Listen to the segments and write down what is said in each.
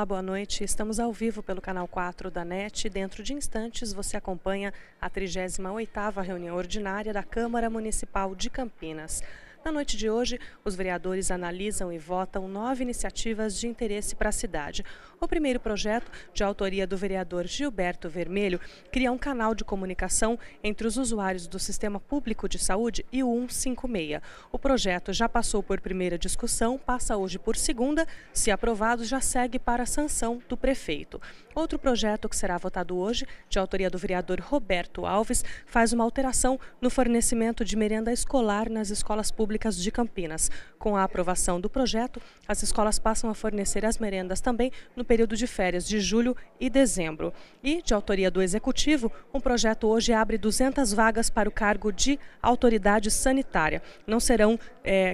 Olá, boa noite. Estamos ao vivo pelo canal 4 da NET. Dentro de instantes, você acompanha a 38ª reunião ordinária da Câmara Municipal de Campinas. Na noite de hoje, os vereadores analisam e votam 9 iniciativas de interesse para a cidade. O primeiro projeto, de autoria do vereador Gilberto Vermelho, cria um canal de comunicação entre os usuários do Sistema Público de Saúde e o 156. O projeto já passou por primeira discussão, passa hoje por segunda. Se aprovado, já segue para a sanção do prefeito. Outro projeto que será votado hoje, de autoria do vereador Roberto Alves, faz uma alteração no fornecimento de merenda escolar nas escolas públicas de Campinas. Com a aprovação do projeto, as escolas passam a fornecer as merendas também no período de férias de julho e dezembro. E, de autoria do Executivo, um projeto hoje abre 200 vagas para o cargo de autoridade sanitária. Não serão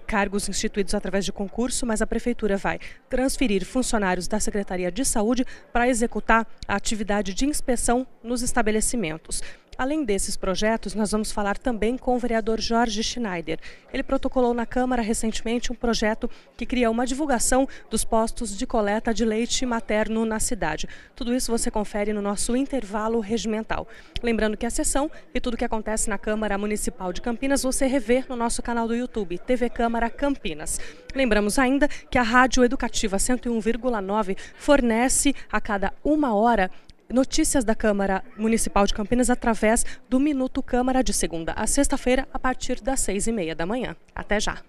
cargos instituídos através de concurso, mas a Prefeitura vai transferir funcionários da Secretaria de Saúde para executar a atividade de inspeção nos estabelecimentos. Além desses projetos, nós vamos falar também com o vereador Jorge Schneider. Ele protocolou na Câmara recentemente um projeto que cria uma divulgação dos postos de coleta de leite materno na cidade. Tudo isso você confere no nosso intervalo regimental. Lembrando que a sessão e tudo que acontece na Câmara Municipal de Campinas você revê no nosso canal do YouTube, TV Câmara Campinas. Lembramos ainda que a Rádio Educativa 101,9 fornece a cada 1 hora notícias da Câmara Municipal de Campinas através do Minuto Câmara de segunda a sexta-feira, a partir das 6h30 da manhã. Até já!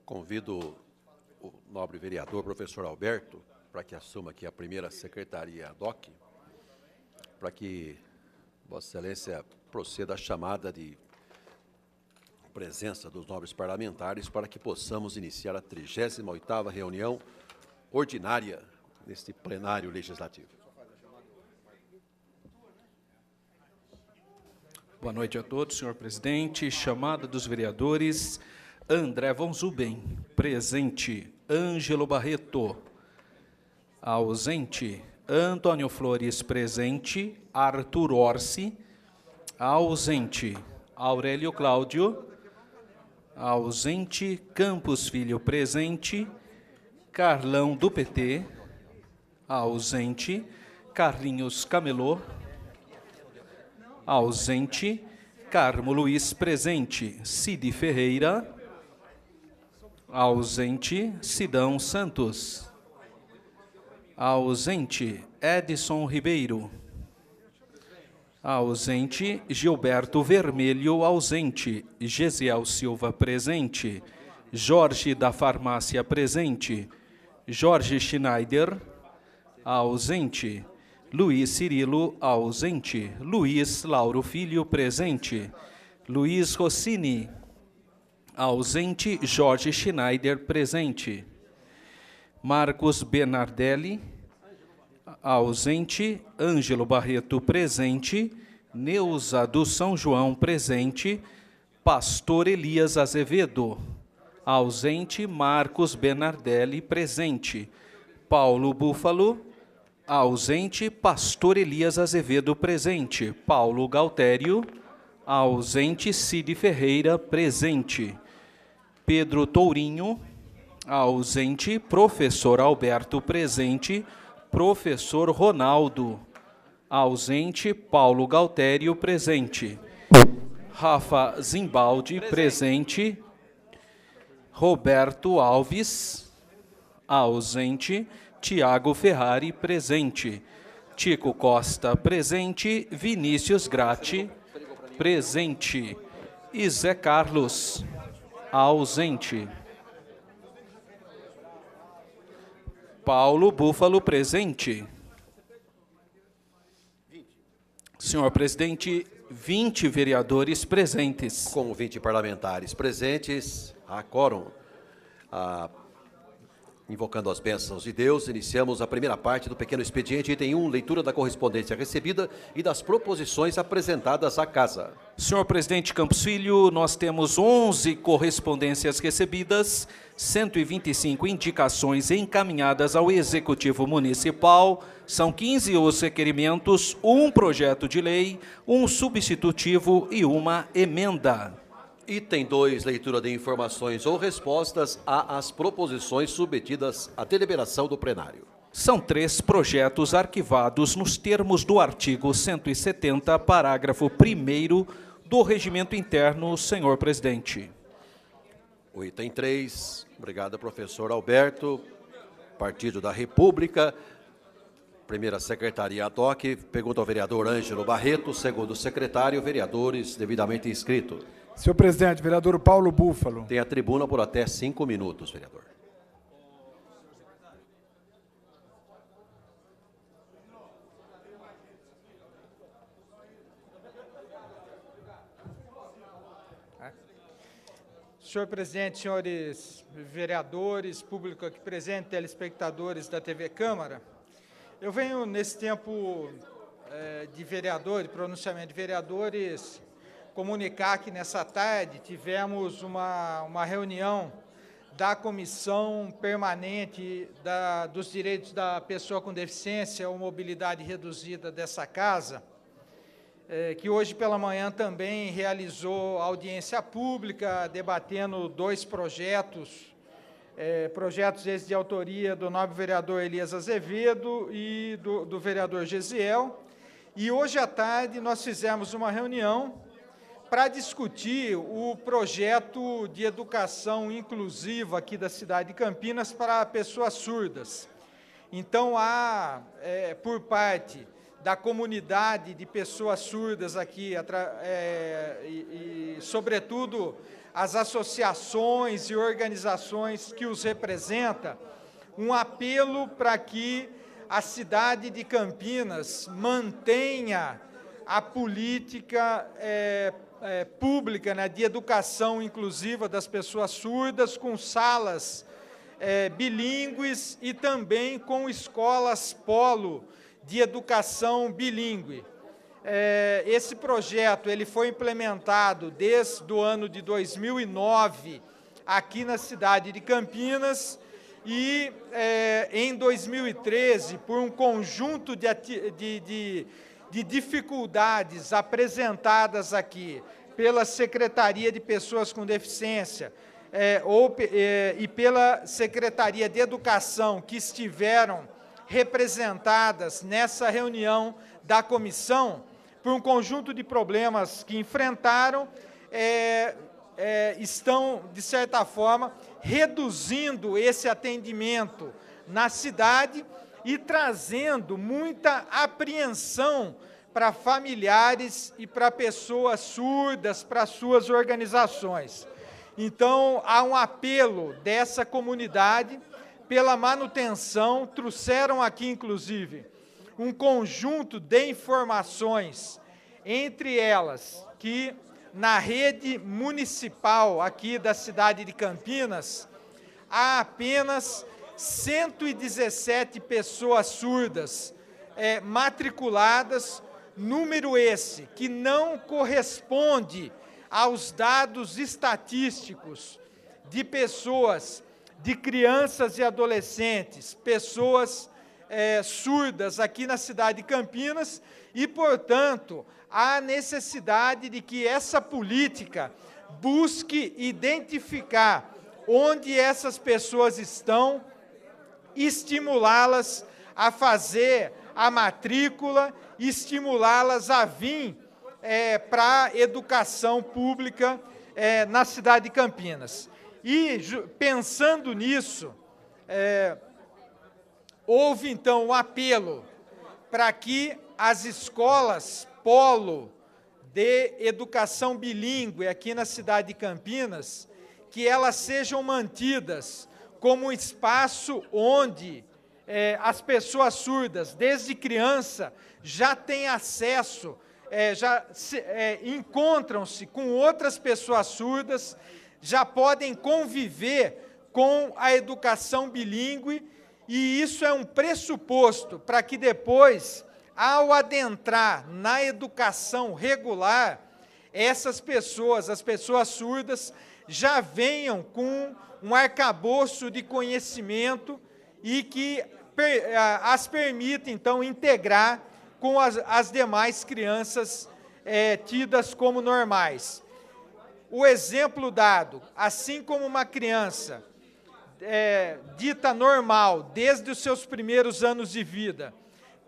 Convido o nobre vereador, professor Alberto, para que assuma aqui a primeira secretaria DOC, para que Vossa Excelência proceda à chamada de presença dos nobres parlamentares para que possamos iniciar a 38ª reunião ordinária neste plenário legislativo. Boa noite a todos, senhor presidente. Chamada dos vereadores. André von Zuben, presente. Ângelo Barreto, ausente. Antônio Flores, presente. Arthur Orsi, ausente. Aurélio Cláudio, ausente. Campos Filho, presente. Carlão do PT, ausente. Carlinhos Camelô, ausente. Carmo Luiz, presente. Cid Ferreira, ausente. Sidão Santos, ausente. Edson Ribeiro, ausente. Gilberto Vermelho, ausente. Gesiel Silva, presente. Jorge da Farmácia, presente. Jorge Schneider, ausente. Luiz Cirilo, ausente. Luiz Lauro Filho, presente. Luiz Rossini, ausente. Jorge Schneider, presente. Marcos Bernardelli, ausente. Ângelo Barreto, presente. Neuza do São João, presente. Pastor Elias Azevedo, ausente. Marcos Bernardelli, presente. Paulo Búfalo, ausente. Pastor Elias Azevedo, presente. Paulo Galtério, ausente. Cide Ferreira, presente. Pedro Tourinho, ausente. Professor Alberto, presente. Professor Ronaldo, ausente. Paulo Galtério, presente. Rafa Zimbaldi, presente. Roberto Alves, ausente. Tiago Ferrari, presente. Tico Costa, presente. Vinícius Gratti, presente. E Zé Carlos, ausente. Paulo Búfalo, presente. Senhor presidente, 20 vereadores presentes. Com 20 parlamentares presentes, há quórum. Invocando as bênçãos de Deus, iniciamos a primeira parte do pequeno expediente, item 1, leitura da correspondência recebida e das proposições apresentadas à Casa. Senhor presidente Campos Filho, nós temos 11 correspondências recebidas, 125 indicações encaminhadas ao Executivo Municipal, são 15 os requerimentos, um projeto de lei, um substitutivo e uma emenda. Item 2, leitura de informações ou respostas às proposições submetidas à deliberação do plenário. São 3 projetos arquivados nos termos do artigo 170, parágrafo 1º do Regimento Interno, senhor presidente. O item 3, obrigado, professor Alberto, Partido da República, primeira secretaria ad hoc, pergunta ao vereador Ângelo Barreto, segundo secretário, vereadores devidamente inscritos. Senhor presidente, vereador Paulo Búfalo. Tem a tribuna por até 5 minutos, vereador. Senhor presidente, senhores vereadores, público aqui presente, telespectadores da TV Câmara, eu venho nesse tempo de vereador, de pronunciamento de vereadores, comunicar que nessa tarde tivemos uma reunião da Comissão Permanente dos Direitos da Pessoa com Deficiência ou Mobilidade Reduzida dessa Casa, que hoje pela manhã também realizou audiência pública, debatendo 2 projetos, projetos esses de autoria do nobre vereador Elias Azevedo e do vereador Gesiel. E hoje à tarde nós fizemos uma reunião para discutir o projeto de educação inclusiva aqui da cidade de Campinas para pessoas surdas. Então, há, por parte da comunidade de pessoas surdas aqui, sobretudo, as associações e organizações que os representam, um apelo para que a cidade de Campinas mantenha a política pública, né, de educação inclusiva das pessoas surdas, com salas bilíngues e também com escolas polo de educação bilíngue. Esse projeto ele foi implementado desde o ano de 2009 aqui na cidade de Campinas e em 2013, por um conjunto de dificuldades apresentadas aqui pela Secretaria de Pessoas com Deficiência e pela Secretaria de Educação, que estiveram representadas nessa reunião da comissão, por um conjunto de problemas que enfrentaram, estão, de certa forma, reduzindo esse atendimento na cidade e trazendo muita apreensão para familiares e para pessoas surdas, para suas organizações. Então, há um apelo dessa comunidade pela manutenção, trouxeram aqui, inclusive, um conjunto de informações, entre elas, que na rede municipal aqui da cidade de Campinas, há apenas 117 pessoas surdas matriculadas, número esse que não corresponde aos dados estatísticos de pessoas, de crianças e adolescentes, pessoas surdas aqui na cidade de Campinas e, portanto, há necessidade de que essa política busque identificar onde essas pessoas estão, estimulá-las a fazer a matrícula, estimulá-las a vir para a educação pública na cidade de Campinas. E, pensando nisso, houve, então, um apelo para que as escolas polo de educação bilíngue aqui na cidade de Campinas, que elas sejam mantidas como um espaço onde as pessoas surdas, desde criança, já têm acesso, encontram-se com outras pessoas surdas, já podem conviver com a educação bilíngue, e isso é um pressuposto para que depois, ao adentrar na educação regular, essas pessoas, as pessoas surdas, já venham com um arcabouço de conhecimento e que as permita, então, integrar com as demais crianças tidas como normais. O exemplo dado, assim como uma criança dita normal, desde os seus primeiros anos de vida,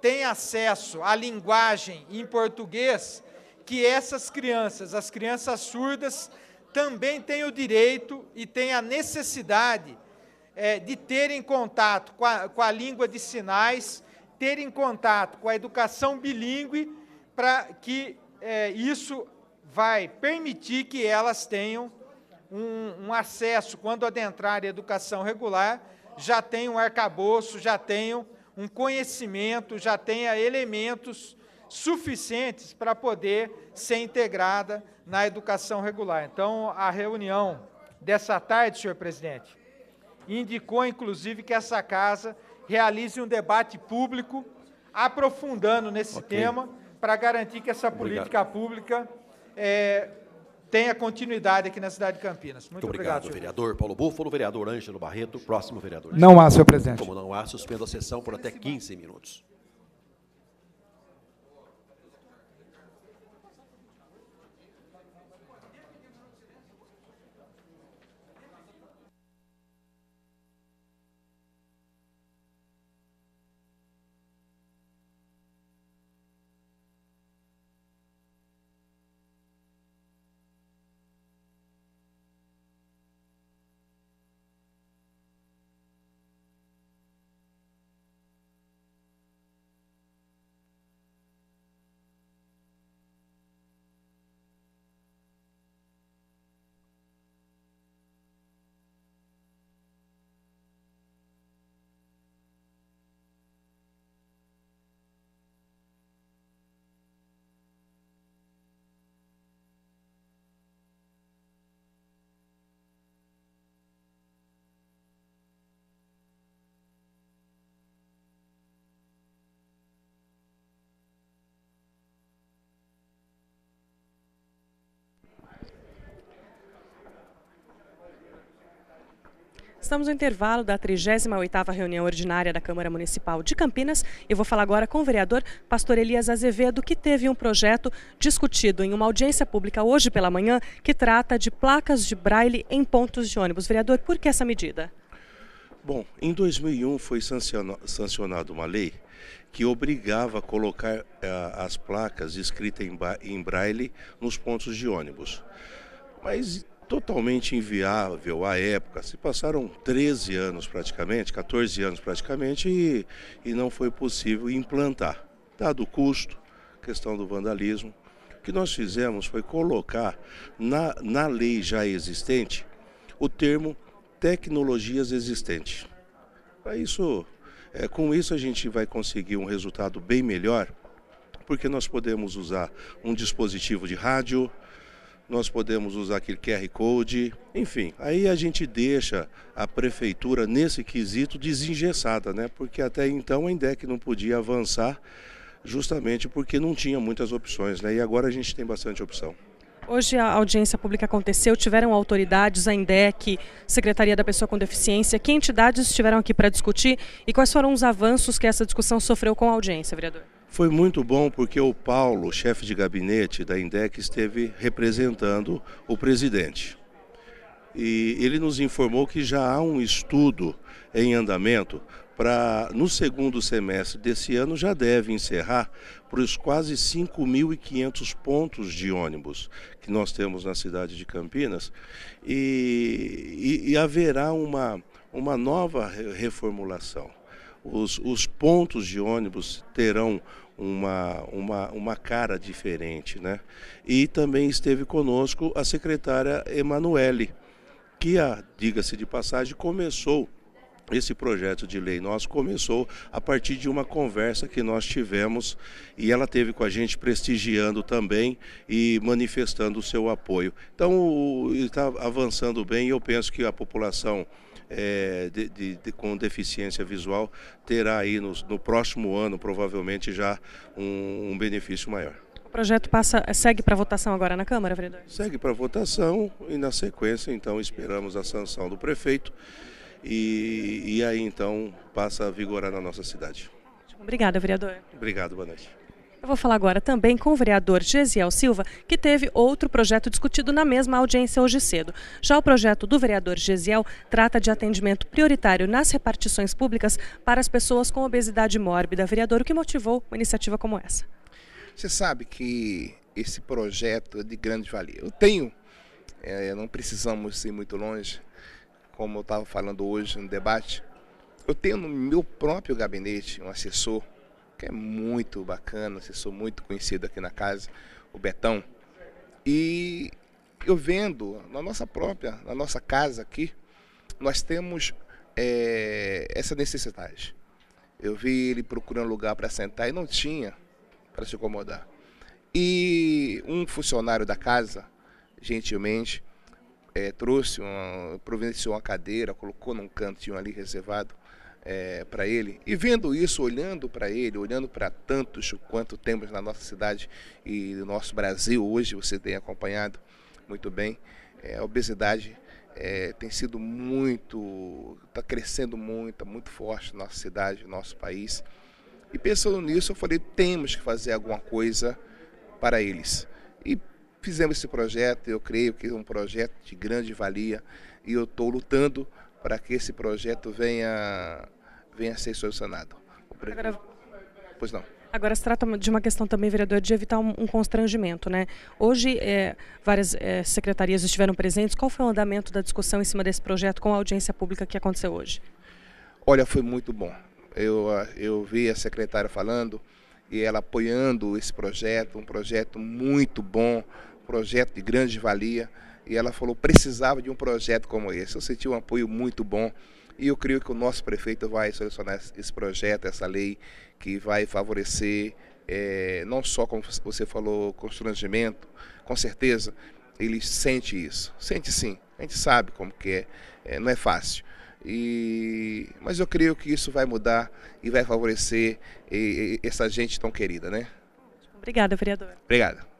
tem acesso à linguagem em português, que essas crianças, as crianças surdas, também têm o direito e têm a necessidade de terem contato com a língua de sinais, terem contato com a educação bilíngue, para que isso vai permitir que elas tenham um acesso, quando adentrarem a educação regular, já tenham um arcabouço, já tenham um conhecimento, já tenha elementos suficientes para poder ser integrada na educação regular. Então, a reunião dessa tarde, senhor presidente, indicou, inclusive, que essa casa realize um debate público, aprofundando nesse tema, para garantir que essa política pública tenha continuidade aqui na cidade de Campinas. Muito obrigado, vereador Paulo Búfalo. Vereador Ângelo Barreto, próximo vereador. Não há, senhor presidente. Como não há, suspendo a sessão por até 15 minutos. Estamos no intervalo da 38ª reunião ordinária da Câmara Municipal de Campinas. Eu vou falar agora com o vereador Pastor Elias Azevedo, que teve um projeto discutido em uma audiência pública hoje pela manhã, que trata de placas de braille em pontos de ônibus. Vereador, por que essa medida? Bom, em 2001 foi sancionada uma lei que obrigava a colocar as placas escritas em braille nos pontos de ônibus. Mas totalmente inviável à época. Se passaram 13 anos praticamente, 14 anos praticamente, e não foi possível implantar. Dado o custo, questão do vandalismo, o que nós fizemos foi colocar na lei já existente o termo tecnologias existentes. Para isso, com isso a gente vai conseguir um resultado bem melhor, porque nós podemos usar um dispositivo de rádio, nós podemos usar aquele QR Code, enfim. Aí a gente deixa a prefeitura nesse quesito desengessada, né? Porque até então a INDEC não podia avançar justamente porque não tinha muitas opções, né? E agora a gente tem bastante opção. Hoje a audiência pública aconteceu, tiveram autoridades, a INDEC, Secretaria da Pessoa com Deficiência, que entidades estiveram aqui para discutir e quais foram os avanços que essa discussão sofreu com a audiência, vereador? Foi muito bom porque o Paulo, chefe de gabinete da INDEC, esteve representando o presidente. E ele nos informou que já há um estudo em andamento para, no segundo semestre desse ano, já deve encerrar para os quase 5.500 pontos de ônibus que nós temos na cidade de Campinas. E haverá uma nova reformulação. Os pontos de ônibus terão uma cara diferente, né? E também esteve conosco a secretária Emanuele, que, diga-se de passagem, começou esse projeto de lei nosso, começou a partir de uma conversa que nós tivemos e ela teve com a gente prestigiando também e manifestando o seu apoio. Então, está avançando bem e eu penso que a população com deficiência visual terá aí no próximo ano, provavelmente, já um benefício maior. O projeto segue para votação agora na Câmara, vereador? Segue para votação e, na sequência, então, esperamos a sanção do prefeito e aí, então, passa a vigorar na nossa cidade. Obrigada, vereador. Obrigado, boa noite. Eu vou falar agora também com o vereador Gesiel Silva, que teve outro projeto discutido na mesma audiência hoje cedo. Já o projeto do vereador Gesiel trata de atendimento prioritário nas repartições públicas para as pessoas com obesidade mórbida. Vereador, o que motivou uma iniciativa como essa? Você sabe que esse projeto é de grande valia. Não precisamos ir muito longe, como eu estava falando hoje no debate. Eu tenho no meu próprio gabinete um assessor que é muito bacana, assessor muito conhecido aqui na casa, o Betão. E eu vendo na nossa casa aqui, nós temos essa necessidade. Eu vi ele procurando lugar para sentar e não tinha para se acomodar. E um funcionário da casa, gentilmente, providenciou uma cadeira, colocou num cantinho ali reservado para ele. E vendo isso, olhando para ele, olhando para tantos quanto temos na nossa cidade e no nosso Brasil hoje, você tem acompanhado muito bem, a obesidade tem sido está crescendo muito forte na nossa cidade, no nosso país. E pensando nisso, eu falei, temos que fazer alguma coisa para eles. E fizemos esse projeto, eu creio que é um projeto de grande valia e eu estou lutando para que esse projeto venha a ser solucionado. Pois não. Agora se trata de uma questão também, vereador, de evitar um constrangimento, né? Hoje várias secretarias estiveram presentes. Qual foi o andamento da discussão em cima desse projeto com a audiência pública que aconteceu hoje? Olha, foi muito bom. Eu vi a secretária falando e ela apoiando esse projeto, um projeto muito bom, um projeto de grande valia. E ela falou que precisava de um projeto como esse. Eu senti um apoio muito bom e eu creio que o nosso prefeito vai solucionar esse projeto, essa lei que vai favorecer, não só, como você falou, constrangimento, com certeza ele sente isso. Sente sim, a gente sabe como que não é fácil. Mas eu creio que isso vai mudar e vai favorecer essa gente tão querida, né? Obrigada, vereador. Obrigado.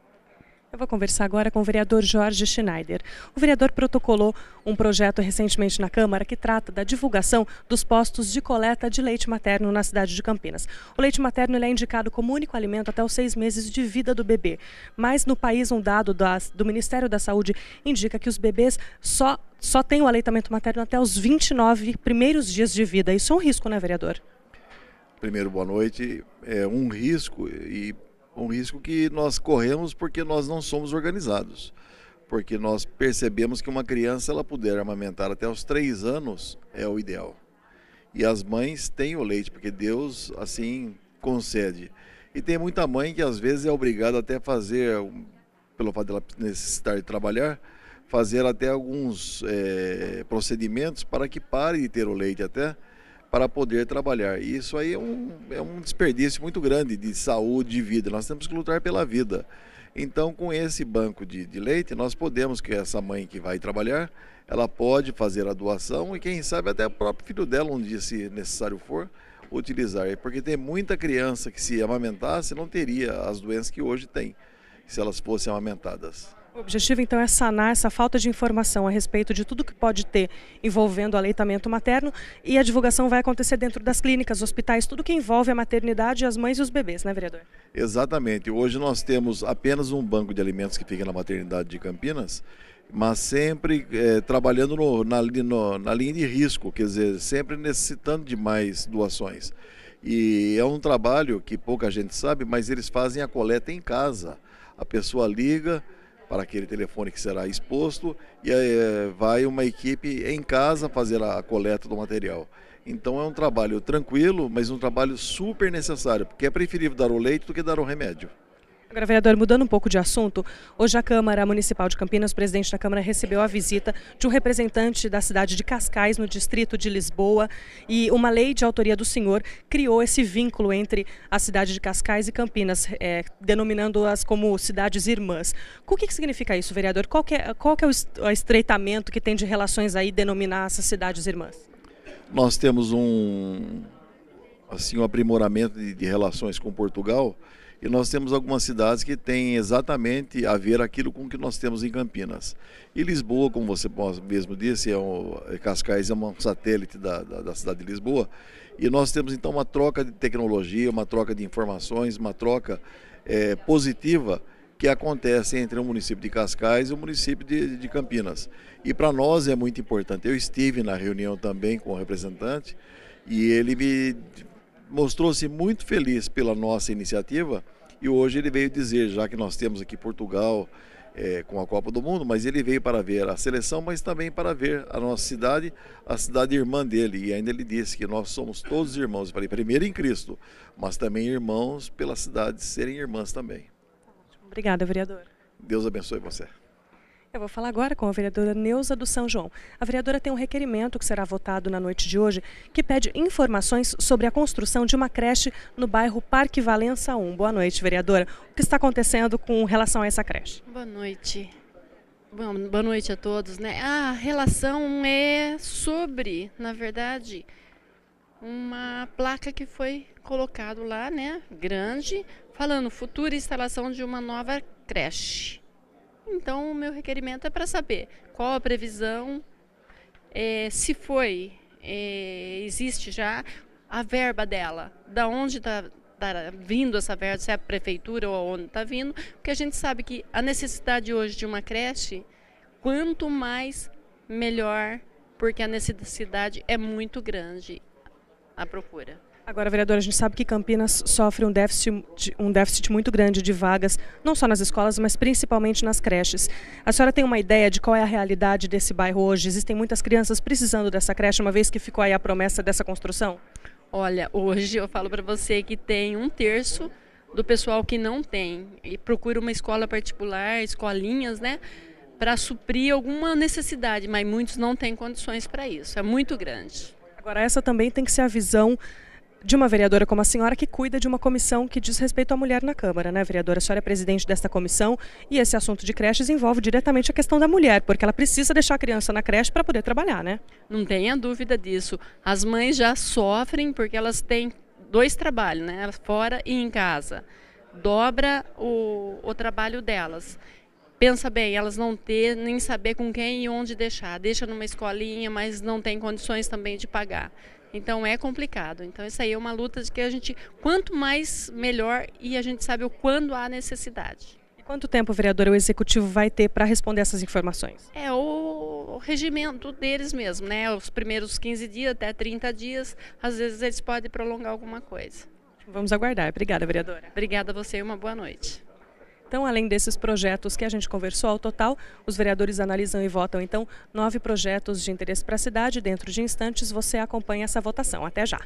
Eu vou conversar agora com o vereador Jorge Schneider. O vereador protocolou um projeto recentemente na Câmara que trata da divulgação dos postos de coleta de leite materno na cidade de Campinas. O leite materno ele é indicado como único alimento até os 6 meses de vida do bebê. Mas no país um dado do Ministério da Saúde indica que os bebês só têm o aleitamento materno até os 29 primeiros dias de vida. Isso é um risco, né, vereador? Primeiro, boa noite. É um risco um risco que nós corremos porque nós não somos organizados, porque nós percebemos que uma criança ela puder amamentar até os 3 anos é o ideal. E as mães têm o leite, porque Deus assim concede. E tem muita mãe que às vezes é obrigada até a fazer, pelo fato dela necessitar de trabalhar, fazer até alguns procedimentos para que pare de ter o leite até, para poder trabalhar. E isso aí é um desperdício muito grande de saúde, de vida. Nós temos que lutar pela vida. Então, com esse banco de leite, nós podemos, que essa mãe que vai trabalhar, ela pode fazer a doação e quem sabe até o próprio filho dela, um dia, se necessário for, utilizar. Porque tem muita criança que, se amamentasse, não teria as doenças que hoje tem, se elas fossem amamentadas. O objetivo, então, é sanar essa falta de informação a respeito de tudo que pode ter envolvendo o aleitamento materno, e a divulgação vai acontecer dentro das clínicas, hospitais, tudo que envolve a maternidade, as mães e os bebês, né, vereador? Exatamente. Hoje nós temos apenas um banco de alimentos que fica na maternidade de Campinas, mas sempre trabalhando na linha de risco, quer dizer, sempre necessitando de mais doações. E é um trabalho que pouca gente sabe, mas eles fazem a coleta em casa. A pessoa liga para aquele telefone que será exposto e vai uma equipe em casa fazer a coleta do material. Então é um trabalho tranquilo, mas um trabalho super necessário, porque é preferível dar o leite do que dar o remédio. Agora, vereador, mudando um pouco de assunto, hoje a Câmara Municipal de Campinas, o presidente da Câmara, recebeu a visita de um representante da cidade de Cascais, no distrito de Lisboa, e uma lei de autoria do senhor criou esse vínculo entre a cidade de Cascais e Campinas, denominando-as como cidades irmãs. O que significa isso, vereador? Qual que é o estreitamento que tem de relações aí denominar essas cidades irmãs? Nós temos um aprimoramento de relações com Portugal. E nós temos algumas cidades que têm exatamente a ver aquilo com que nós temos em Campinas. E Lisboa, como você mesmo disse, Cascais é um satélite da cidade de Lisboa. E nós temos então uma troca de tecnologia, uma troca de informações, uma troca positiva que acontece entre o município de Cascais e o município de Campinas. E para nós é muito importante. Eu estive na reunião também com o representante e ele me mostrou-se muito feliz pela nossa iniciativa e hoje ele veio dizer, já que nós temos aqui Portugal com a Copa do Mundo, mas ele veio para ver a seleção, mas também para ver a nossa cidade, a cidade irmã dele. E ainda ele disse que nós somos todos irmãos. Eu falei, primeiro em Cristo, mas também irmãos pela cidade serem irmãs também. Obrigada, vereador. Deus abençoe você. Eu vou falar agora com a vereadora Neuza do São João. A vereadora tem um requerimento que será votado na noite de hoje, que pede informações sobre a construção de uma creche no bairro Parque Valença 1. Boa noite, vereadora. O que está acontecendo com relação a essa creche? Boa noite. Boa noite a todos, né? A relação é sobre, na verdade, uma placa que foi colocado lá, né, grande, falando futura instalação de uma nova creche. Então, o meu requerimento é para saber qual a previsão, se foi, existe já a verba dela, da onde está vindo essa verba, se é a prefeitura ou onde está vindo, porque a gente sabe que a necessidade hoje de uma creche, quanto mais, melhor, porque a necessidade é muito grande, a procura. Agora, vereadora, a gente sabe que Campinas sofre um déficit muito grande de vagas, não só nas escolas, mas principalmente nas creches. A senhora tem uma ideia de qual é a realidade desse bairro hoje? Existem muitas crianças precisando dessa creche, uma vez que ficou aí a promessa dessa construção? Olha, hoje eu falo para você que tem 1/3 do pessoal que não tem e procura uma escola particular, escolinhas, né, para suprir alguma necessidade, mas muitos não têm condições para isso, é muito grande. Agora, essa também tem que ser a visão de uma vereadora como a senhora, que cuida de uma comissão que diz respeito à mulher na Câmara, né, vereadora? A senhora é presidente desta comissão e esse assunto de creches envolve diretamente a questão da mulher, porque ela precisa deixar a criança na creche para poder trabalhar, né? Não tenha dúvida disso. As mães já sofrem porque elas têm 2 trabalhos, né, fora e em casa. Dobra o trabalho delas. Pensa bem, elas não ter nem saber com quem e onde deixar. Deixa numa escolinha, mas não tem condições também de pagar. Então é complicado. Então isso aí é uma luta de que a gente, quanto mais, melhor, e a gente sabe o quando há necessidade. E quanto tempo, vereadora, o Executivo vai ter para responder essas informações? É o regimento deles mesmo, né? Os primeiros 15 dias, até 30 dias, às vezes eles podem prolongar alguma coisa. Vamos aguardar. Obrigada, vereadora. Obrigada a você e uma boa noite. Então, além desses projetos que a gente conversou, ao total, os vereadores analisam e votam, então, 9 projetos de interesse para a cidade. Dentro de instantes, você acompanha essa votação. Até já.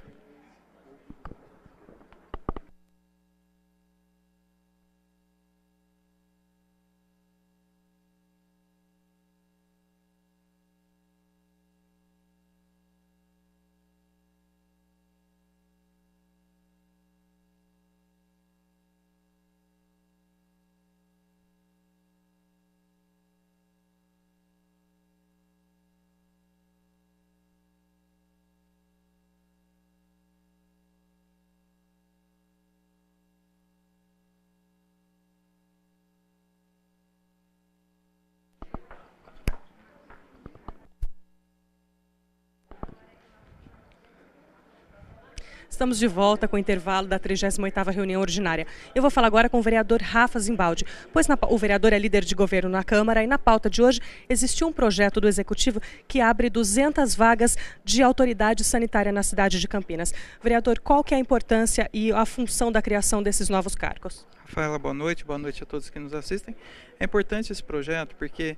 Estamos de volta com o intervalo da 38ª reunião ordinária. Eu vou falar agora com o vereador Rafa Zimbaldi, pois o vereador é líder de governo na Câmara e na pauta de hoje existiu um projeto do Executivo que abre 200 vagas de autoridade sanitária na cidade de Campinas. Vereador, qual que é a importância e a função da criação desses novos cargos? Rafaela, boa noite a todos que nos assistem. É importante esse projeto porque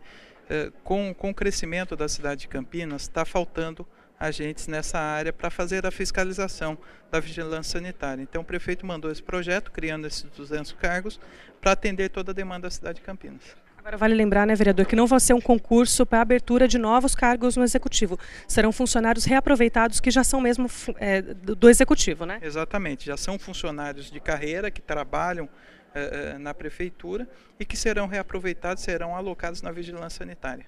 com o crescimento da cidade de Campinas está faltando agentes nessa área para fazer a fiscalização da vigilância sanitária. Então o prefeito mandou esse projeto, criando esses 200 cargos, para atender toda a demanda da cidade de Campinas. Agora vale lembrar, né, vereador, que não vai ser um concurso para a abertura de novos cargos no Executivo. Serão funcionários reaproveitados que já são mesmo do Executivo, né? Exatamente, já são funcionários de carreira que trabalham na prefeitura e que serão reaproveitados, serão alocados na vigilância sanitária.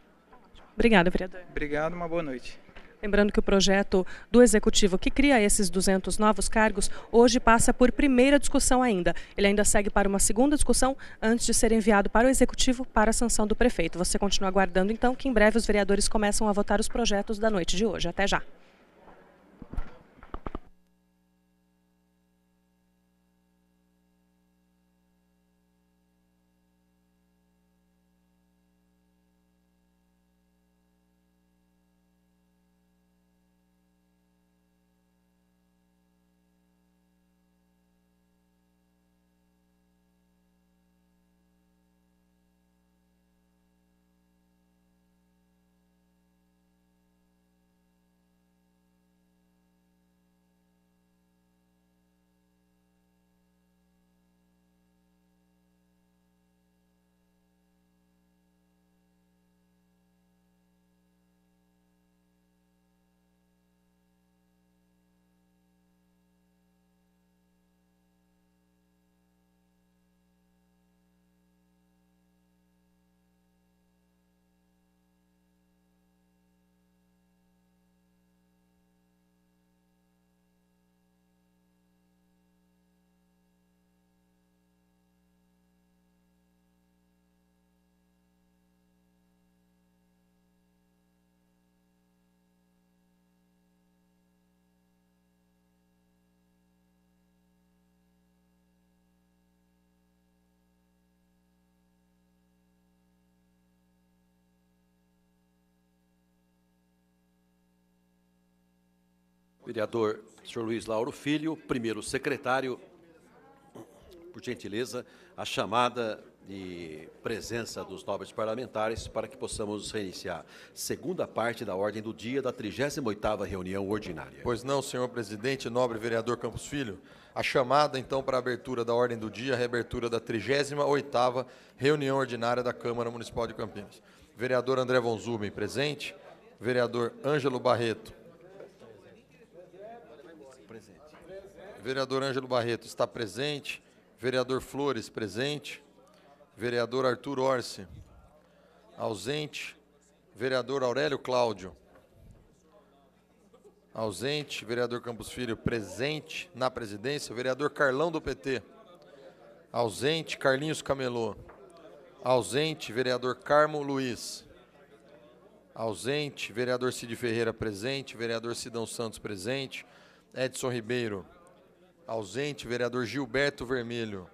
Obrigada, vereador. Obrigado, uma boa noite. Lembrando que o projeto do Executivo que cria esses 200 novos cargos hoje passa por primeira discussão ainda. Ele ainda segue para uma segunda discussão antes de ser enviado para o Executivo para a sanção do prefeito. Você continua aguardando então que em breve os vereadores começam a votar os projetos da noite de hoje. Até já. Vereador Sr. Luiz Lauro Filho, primeiro secretário, por gentileza, a chamada de presença dos nobres parlamentares para que possamos reiniciar a segunda parte da ordem do dia da 38ª reunião ordinária. Pois não, senhor presidente, nobre vereador Campos Filho. A chamada, então, para a abertura da ordem do dia, a reabertura da 38ª reunião ordinária da Câmara Municipal de Campinas. Vereador André Von Zuben, presente. Vereador Ângelo Barreto. Vereador Ângelo Barreto está presente. Vereador Flores, presente. Vereador Arthur Orsi, ausente. Vereador Aurélio Cláudio, ausente. Vereador Campos Filho, presente na presidência. Vereador Carlão do PT, ausente. Carlinhos Camelô, ausente. Vereador Carmo Luiz, ausente. Vereador Cid Ferreira, presente. Vereador Sidão Santos, presente. Edson Ribeiro, ausente. Vereador Gilberto Vermelho,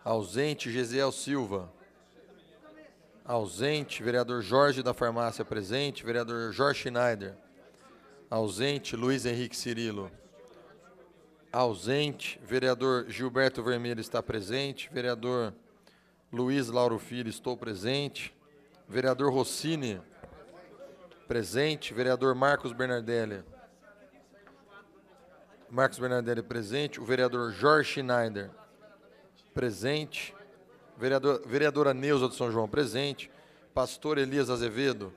ausente. Gesiel Silva, ausente. Vereador Jorge da Farmácia, presente. Vereador Jorge Schneider, ausente. Luiz Henrique Cirilo, ausente. Vereador Gilberto Vermelho está presente. Vereador Luiz Lauro Filho, estou presente. Vereador Rossini, presente. Vereador Marcos Bernardelli, presente. O vereador Jorge Schneider, presente. Vereadora Neuza de São João, presente. Pastor Elias Azevedo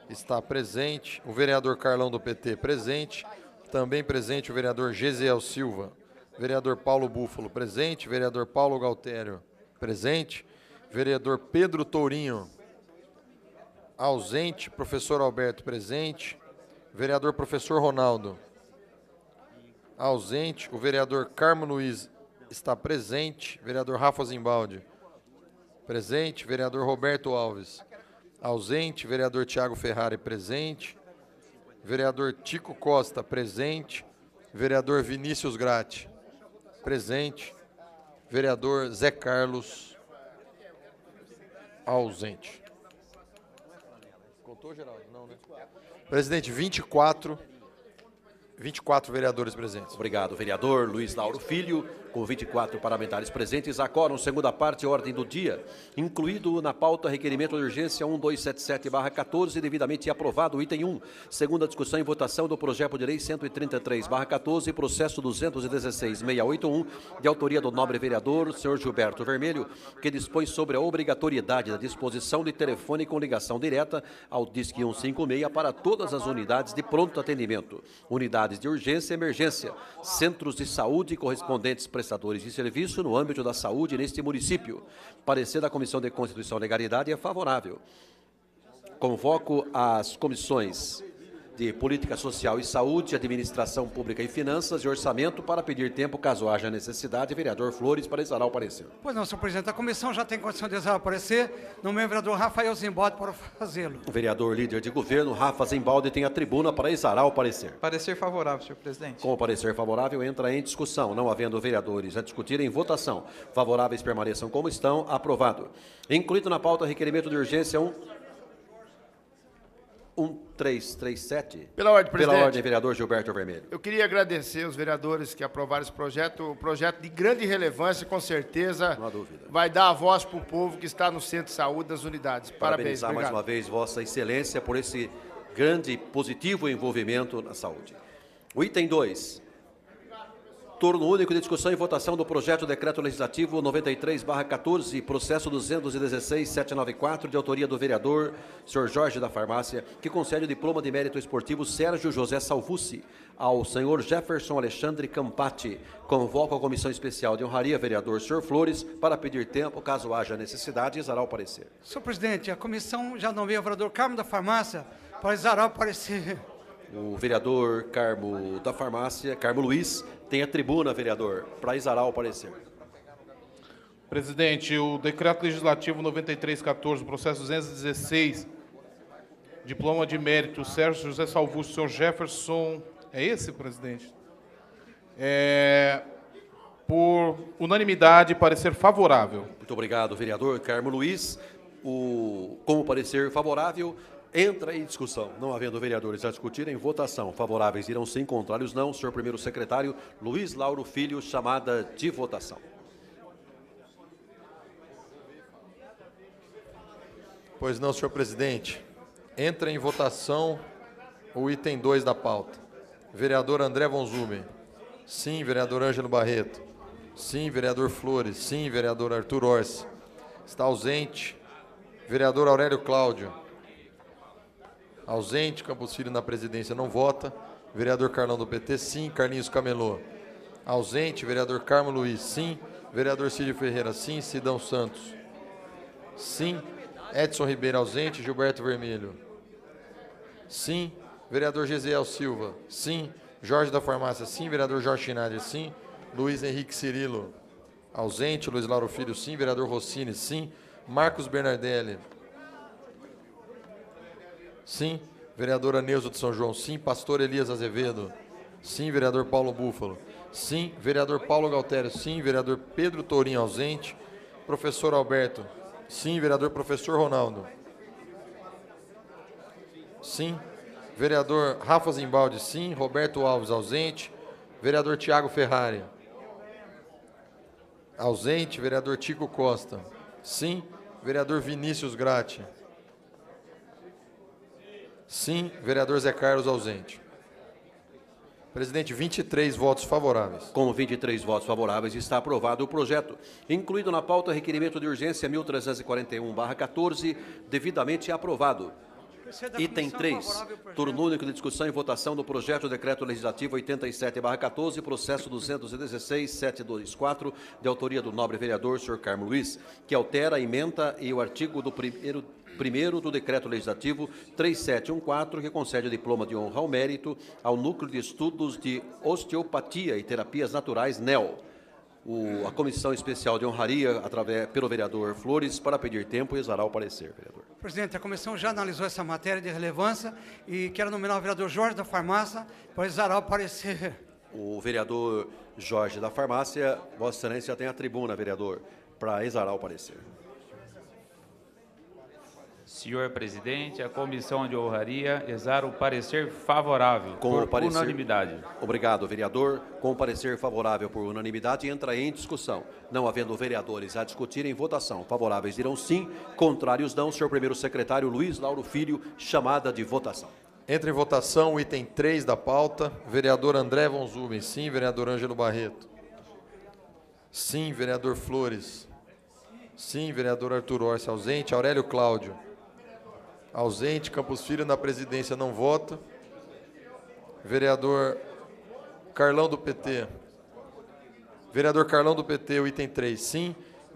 está presente. O vereador Carlão do PT, presente. Também presente o vereador Gesiel Silva. Vereador Paulo Búfalo, presente. Vereador Paulo Galtério, presente. Vereador Pedro Tourinho, ausente. Professor Alberto, presente. Vereador Professor Ronaldo, ausente. O vereador Carmo Luiz está presente. Vereador Rafa Zimbaldi, presente. Vereador Roberto Alves, ausente. Vereador Tiago Ferrari, presente. Vereador Tico Costa, presente. Vereador Vinícius Gratti. Presente. Vereador Zé Carlos. Ausente. Contou, Geraldo? Não, né? Presidente, 24 vereadores presentes. Obrigado, vereador Luiz Lauro Filho, com 24 parlamentares presentes. Acórdão, segunda parte, ordem do dia, incluído na pauta requerimento de urgência 1277/14, devidamente aprovado. Item 1, segunda discussão e votação do projeto de lei 133/14, processo 216.681, de autoria do nobre vereador, senhor Gilberto Vermelho, que dispõe sobre a obrigatoriedade da disposição de telefone com ligação direta ao DISC 156 para todas as unidades de pronto atendimento, unidades de urgência e emergência, centros de saúde e correspondentes prestadores de serviço no âmbito da saúde neste município. Parecer da Comissão de Constituição e Legalidade é favorável. Convoco as comissões de Política Social e Saúde, Administração Pública e Finanças e Orçamento para pedir tempo, caso haja necessidade. Vereador Flores, para exarar o parecer. Pois não, senhor presidente. A comissão já tem condição de exarar o parecer. Nomeio o vereador Rafael Zimbaldi para fazê-lo. O vereador líder de governo, Rafa Zimbaldi, tem a tribuna para exarar o parecer. Parecer favorável, senhor presidente. Com o parecer favorável, entra em discussão. Não havendo vereadores a discutir, em votação. Favoráveis permaneçam como estão. Aprovado. Incluído na pauta requerimento de urgência 1337. Pela ordem, presidente. Pela ordem, vereador Gilberto Vermelho. Eu queria agradecer os vereadores que aprovaram esse projeto, um projeto de grande relevância, com certeza. Não há dúvida. Vai dar a voz para o povo que está no centro de saúde das unidades. Parabéns, Parabenizar mais uma vez Vossa Excelência por esse grande e positivo envolvimento na saúde. O item 2. Turno único de discussão e votação do projeto de decreto legislativo 93/14, processo 216.794, de autoria do vereador senhor Jorge da Farmácia, que concede o diploma de mérito esportivo Sérgio José Salvucci ao senhor Jefferson Alexandre Campati. Convoco a comissão especial de honraria, vereador senhor Flores, para pedir tempo, caso haja necessidade, e exarar o parecer. Senhor presidente, a comissão já nomeia o vereador Carmo da Farmácia para exarar o parecer. O vereador Carmo da Farmácia, Carmo Luiz, tem a tribuna, vereador, para exarar o parecer. Presidente, o decreto legislativo 93/14, processo 216, diploma de mérito, Sérgio José Salvucci, senhor Jefferson, é esse, presidente? Por unanimidade, parecer favorável. Muito obrigado, vereador Carmo Luiz. Com o parecer favorável, entra em discussão. Não havendo vereadores a discutir, em votação. Favoráveis irão sim, contrários não. Senhor primeiro secretário Luiz Lauro Filho, chamada de votação. Pois não, senhor presidente. Entra em votação o item 2 da pauta. Vereador André Von Zumer. Sim, vereador Ângelo Barreto. Sim, vereador Flores. Sim, vereador Arthur Orsi. Está ausente. Vereador Aurélio Cláudio. Ausente. Campos Filho na presidência não vota. Vereador Carlão do PT. Sim. Carlinhos Camelô. Ausente. Vereador Carmo Luiz. Sim. Vereador Cídio Ferreira. Sim. Sidão Santos. Sim. Edson Ribeiro ausente. Gilberto Vermelho. Sim. Vereador Gesiel Silva. Sim. Jorge da Farmácia. Sim. Vereador Jorge Schneider. Sim. Luiz Henrique Cirilo. Ausente. Luiz Lauro Filho. Sim. Vereador Rossini. Sim. Marcos Bernardelli. Sim. Vereadora Neuza de São João. Sim. Pastor Elias Azevedo. Sim. Vereador Paulo Búfalo. Sim. Vereador Paulo Galtério. Sim. Vereador Pedro Tourinho ausente. Professor Alberto. Sim. Vereador Professor Ronaldo. Sim. Vereador Rafa Zimbaldi. Sim. Roberto Alves ausente. Vereador Tiago Ferrari. Ausente. Vereador Tico Costa. Sim. Vereador Vinícius Gratti. Sim. Vereador Zé Carlos ausente. Presidente, 23 votos favoráveis. Com 23 votos favoráveis, está aprovado o projeto. Incluído na pauta, requerimento de urgência 1341/14, devidamente aprovado. Item 3, turno único de discussão e votação do projeto de decreto legislativo 87/14, processo 216.724, de autoria do nobre vereador, senhor Carmo Luiz, que altera, emenda e o artigo do primeiro do decreto legislativo 3714, que concede o diploma de honra ao mérito ao Núcleo de Estudos de Osteopatia e Terapias Naturais, NEL. A Comissão Especial de Honraria, pelo vereador Flores, para pedir tempo e exarar o parecer, vereador. Presidente, a comissão já analisou essa matéria de relevância e quero nominar o vereador Jorge da Farmácia para exarar o parecer. O vereador Jorge da Farmácia, Vossa Excelência tem a tribuna, vereador, para exarar o parecer. Senhor presidente, a comissão de honraria exara o parecer favorável por unanimidade. Obrigado, vereador. Com o parecer favorável por unanimidade, entra em discussão. Não havendo vereadores a discutir em votação, favoráveis dirão sim, contrários não. Senhor primeiro secretário Luiz Lauro Filho, chamada de votação. Entra em votação o item 3 da pauta. Vereador André Von Zuben, sim. Vereador Ângelo Barreto. Sim. Vereador Flores. Sim. Vereador Arthur Orsi, ausente. Aurélio Cláudio. Ausente. Campos Filho na presidência não vota. Vereador Carlão do PT. Vereador Carlão do PT, o item 3, sim.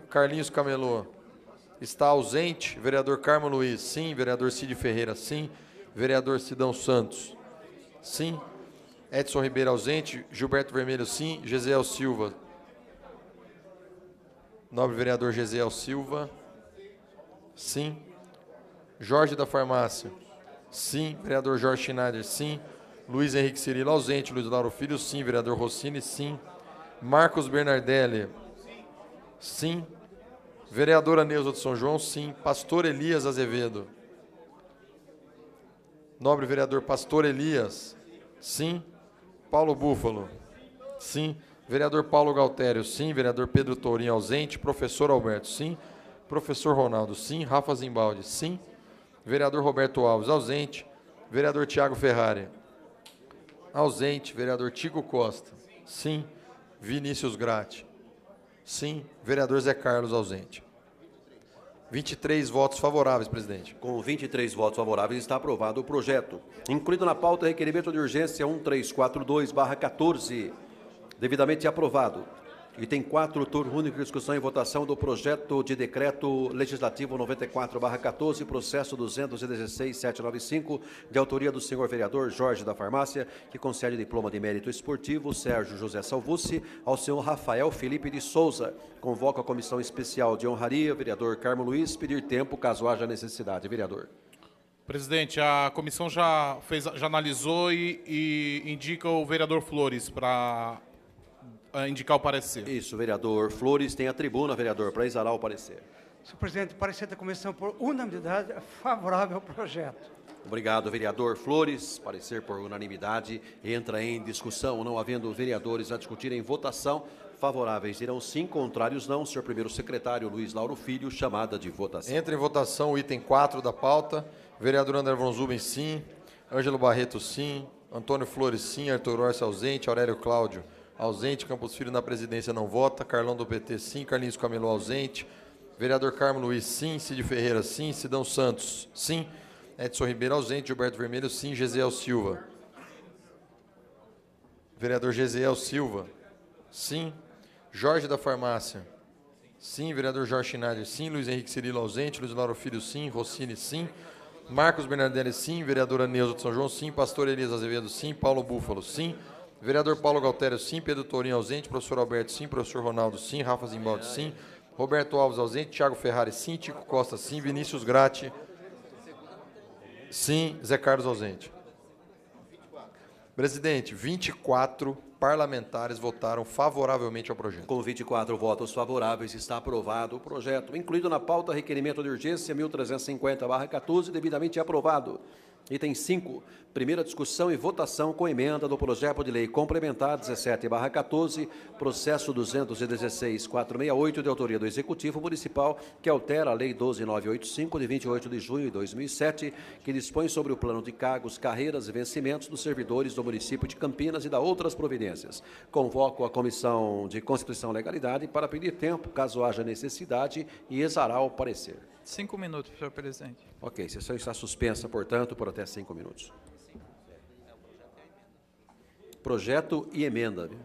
Carlinhos Camelô está ausente. Vereador Carmo Luiz, sim. Vereador Cid Ferreira, sim. Vereador Sidão Santos, sim. Edson Ribeiro ausente. Gilberto Vermelho, sim. Gesiel Silva. Nobre vereador Gesiel Silva, sim. Jorge da Farmácia, sim. Vereador Jorge Schneider, sim. Luiz Henrique Cirilo, ausente. Luiz Lauro Filho, sim. Vereador Rossini, sim. Marcos Bernardelli, sim. Vereadora Neuza de São João, sim. Pastor Elias Azevedo. Nobre vereador Pastor Elias, sim. Paulo Búfalo, sim. Vereador Paulo Galtério, sim. Vereador Pedro Tourinho, ausente. Professor Alberto, sim. Professor Ronaldo, sim. Rafa Zimbaldi, sim. Vereador Roberto Alves, ausente. Vereador Tiago Ferrari, ausente. Vereador Tico Costa, sim. Vinícius Gratti, sim. Vereador Zé Carlos, ausente. 23 votos favoráveis, presidente. Com 23 votos favoráveis, está aprovado o projeto. Incluído na pauta, requerimento de urgência 1342/14, devidamente aprovado. Item 4, turno único de discussão e votação do projeto de decreto legislativo 94/14, processo 216.795, de autoria do senhor vereador Jorge da Farmácia, que concede diploma de mérito esportivo Sérgio José Salvucci ao senhor Rafael Felipe de Souza. Convoca a comissão especial de honraria, vereador Carmo Luiz, pedir tempo caso haja necessidade. Vereador. Presidente, a comissão já analisou e indica o vereador Flores para indicar o parecer. Isso, vereador Flores tem a tribuna, vereador, para exalar o parecer. Senhor presidente, parecer da comissão por unanimidade favorável ao projeto. Obrigado, vereador Flores. Parecer por unanimidade. Entra em discussão, não havendo vereadores a discutir em votação. Favoráveis dirão sim, contrários não. Senhor primeiro secretário Luiz Lauro Filho, chamada de votação. Entra em votação o item 4 da pauta. Vereador André Von Zuben, sim. Ângelo Barreto, sim. Antônio Flores, sim. Arthur Orsi, ausente. Aurélio Cláudio, ausente. Campos Filho na presidência não vota. Carlão do PT, sim. Carlinhos Camelô, ausente. Vereador Carmo Luiz, sim. Cid Ferreira, sim. Sidão Santos, sim. Edson Ribeiro, ausente. Gilberto Vermelho, sim. Gesiel Silva. Vereador Gesiel Silva, sim. Jorge da Farmácia, sim. Vereador Jorge Schneider, sim. Luiz Henrique Cirilo, ausente. Luiz Lauro Filho, sim. Rossini, sim. Marcos Bernardelli, sim. Vereadora Neuza de São João, sim. Pastor Elias Azevedo, sim. Paulo Búfalo, sim. Vereador Paulo Galtério, sim. Pedro Tourinho, ausente. Professor Alberto, sim. Professor Ronaldo, sim. Rafa Zimbaldi, sim. Roberto Alves, ausente. Tiago Ferrari, sim. Tico Costa, sim. Vinícius Gratti, sim. Zé Carlos, ausente. Presidente, 24 parlamentares votaram favoravelmente ao projeto. Com 24 votos favoráveis, está aprovado o projeto. Incluído na pauta, requerimento de urgência 1350/14, devidamente aprovado. Item 5, primeira discussão e votação com emenda do projeto de lei complementar 17/14, processo 216.468, de autoria do Executivo Municipal, que altera a Lei 12.985, de 28 de junho de 2007, que dispõe sobre o plano de cargos, carreiras e vencimentos dos servidores do município de Campinas e da outras providências. Convoco a Comissão de Constituição e Legalidade para pedir tempo, caso haja necessidade, e exarar o parecer. 5 minutos, senhor presidente. Ok, sessão está suspensa, portanto, por até 5 minutos. Projeto e emenda. Viu?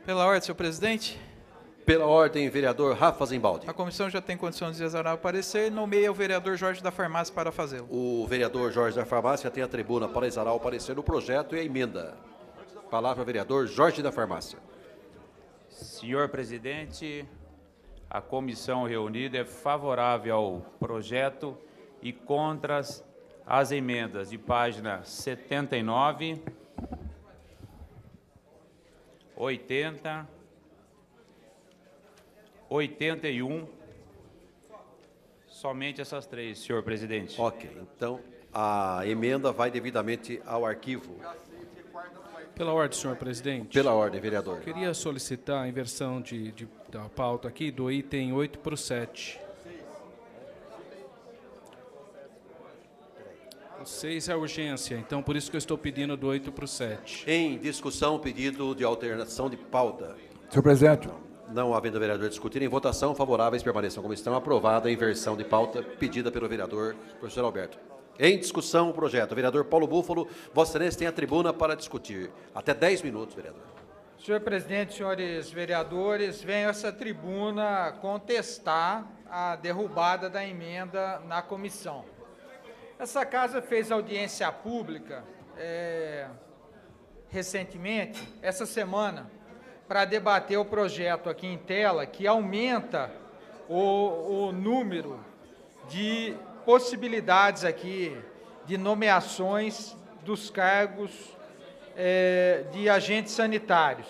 Pela ordem, senhor presidente. Pela ordem, vereador Rafa Zimbaldi. A comissão já tem condições de exonerar o parecer e nomeia o vereador Jorge da Farmácia para fazê-lo. O vereador Jorge da Farmácia tem a tribuna para exarar o parecer do projeto e a emenda. Palavra ao vereador Jorge da Farmácia. Senhor presidente, a comissão reunida é favorável ao projeto e contra as emendas de página 79, 80, 81, somente essas três, senhor presidente. Ok, então a emenda vai devidamente ao arquivo. Pela ordem, senhor presidente. Pela ordem, vereador. Queria solicitar a inversão da pauta aqui do item 8 para o 7. O 6 é urgência, então por isso que eu estou pedindo do 8 para o 7. Em discussão, pedido de alteração de pauta. Senhor presidente. Não havendo vereador discutir, em votação, favoráveis permaneçam como estão. Aprovada a inversão de pauta pedida pelo vereador professor Alberto. Em discussão, o projeto. Vereador Paulo Búfalo, Vossa Excelência tem a tribuna para discutir. Até 10 minutos, vereador. Senhor presidente, senhores vereadores, venho a essa tribuna contestar a derrubada da emenda na comissão. Essa casa fez audiência pública recentemente, essa semana, para debater o projeto aqui em tela, que aumenta o número de possibilidades aqui de nomeações dos cargos de agentes sanitários,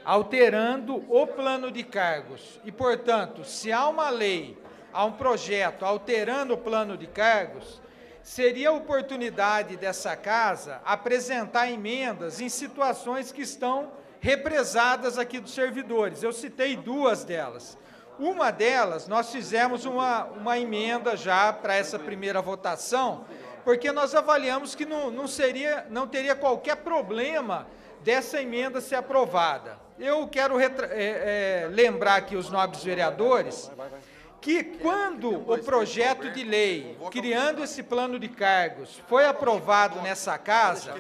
alterando o plano de cargos. E, portanto, se há uma lei, há um projeto alterando o plano de cargos, seria a oportunidade dessa casa apresentar emendas em situações que estão represadas aqui dos servidores. Eu citei duas delas. Uma delas, nós fizemos uma emenda já para essa primeira votação, porque nós avaliamos que não teria qualquer problema dessa emenda ser aprovada. Eu quero lembrar aqui os nobres vereadores que quando o projeto de lei, criando esse plano de cargos, foi aprovado nessa casa,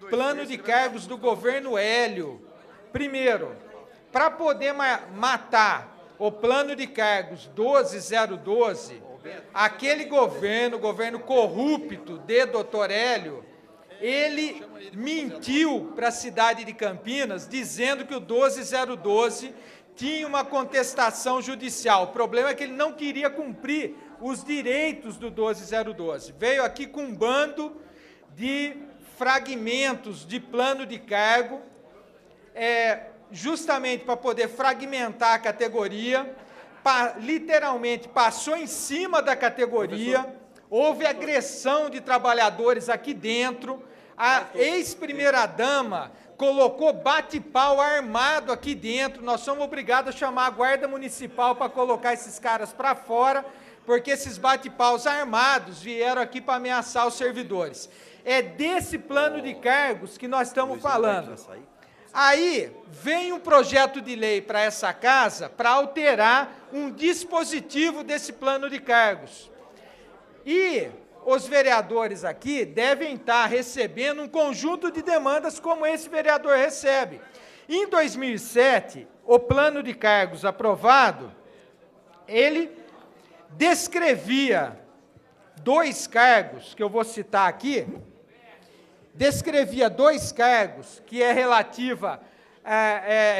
plano de cargos do governo Hélio, primeiro, para poder matar o plano de cargos 12012, aquele governo corrupto de Dr. Hélio, ele mentiu para a cidade de Campinas, dizendo que o 12012 tinha uma contestação judicial. O problema é que ele não queria cumprir os direitos do 12012. Veio aqui com um bando de fragmentos de plano de cargo, justamente para poder fragmentar a categoria, literalmente passou em cima da categoria, houve agressão de trabalhadores aqui dentro, a ex-primeira-dama colocou bate-pau armado aqui dentro, nós somos obrigados a chamar a guarda municipal para colocar esses caras para fora, porque esses bate-paus armados vieram aqui para ameaçar os servidores. É desse plano de cargos que nós estamos falando. Aí vem um projeto de lei para essa casa para alterar um dispositivo desse plano de cargos. E os vereadores aqui devem estar recebendo um conjunto de demandas como esse vereador recebe. Em 2007, o plano de cargos aprovado, ele descrevia 2 cargos, que eu vou citar aqui, descrevia 2 cargos que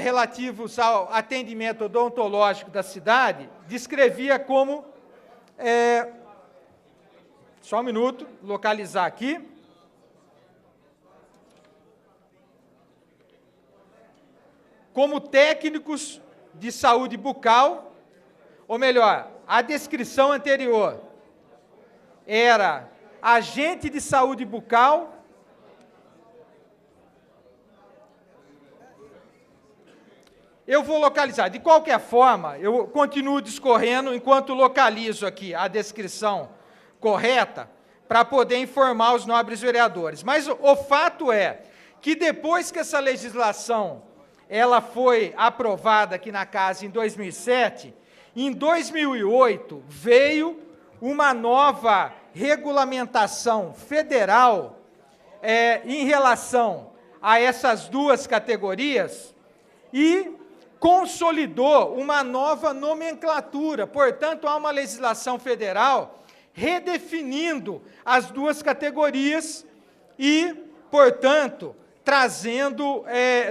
relativos ao atendimento odontológico da cidade, descrevia como, só um minuto, localizar aqui, como técnicos de saúde bucal, ou melhor, a descrição anterior era agente de saúde bucal, eu vou localizar. De qualquer forma, eu continuo discorrendo enquanto localizo aqui a descrição correta para poder informar os nobres vereadores. Mas o fato é que depois que essa legislação ela foi aprovada aqui na casa em 2007, em 2008 veio uma nova regulamentação federal em relação a essas duas categorias, e consolidou uma nova nomenclatura. Portanto, há uma legislação federal redefinindo as duas categorias e, portanto, trazendo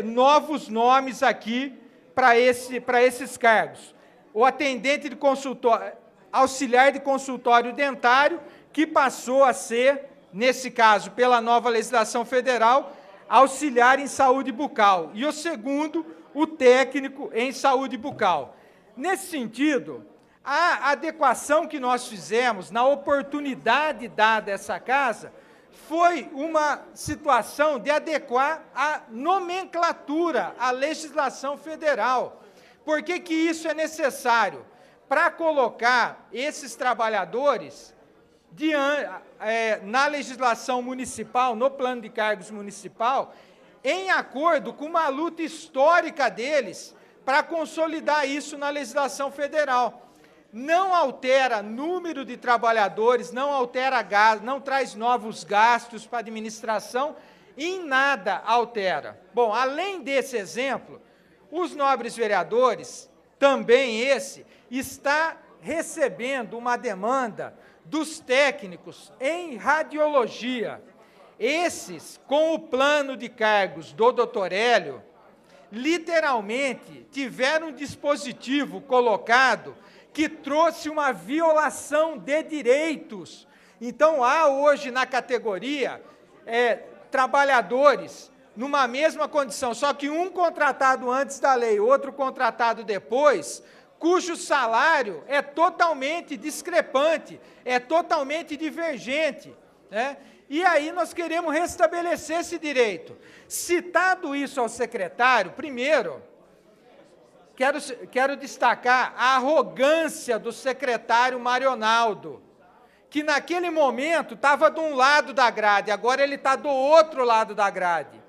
novos nomes aqui para esses cargos. O atendente de consultório, auxiliar de consultório dentário, que passou a ser, nesse caso, pela nova legislação federal, auxiliar em saúde bucal. E o segundo, o técnico em saúde bucal. Nesse sentido, a adequação que nós fizemos, na oportunidade dada a essa casa, foi uma situação de adequar a nomenclatura à legislação federal. Por que que isso é necessário? Para colocar esses trabalhadores na legislação municipal, no plano de cargos municipal, em acordo com uma luta histórica deles para consolidar isso na legislação federal. Não altera número de trabalhadores, não altera gasto, não traz novos gastos para a administração, em nada altera. Bom, além desse exemplo, os nobres vereadores, também esse, está recebendo uma demanda dos técnicos em radiologia. Esses, com o plano de cargos do Dr. Hélio, literalmente tiveram um dispositivo colocado que trouxe uma violação de direitos. Então, há hoje na categoria trabalhadores numa mesma condição, só que um contratado antes da lei, outro contratado depois, cujo salário é totalmente discrepante, é totalmente divergente, né? E aí nós queremos restabelecer esse direito. Citado isso ao secretário, primeiro, quero destacar a arrogância do secretário Marionaldo, que naquele momento estava de um lado da grade, agora ele está do outro lado da grade.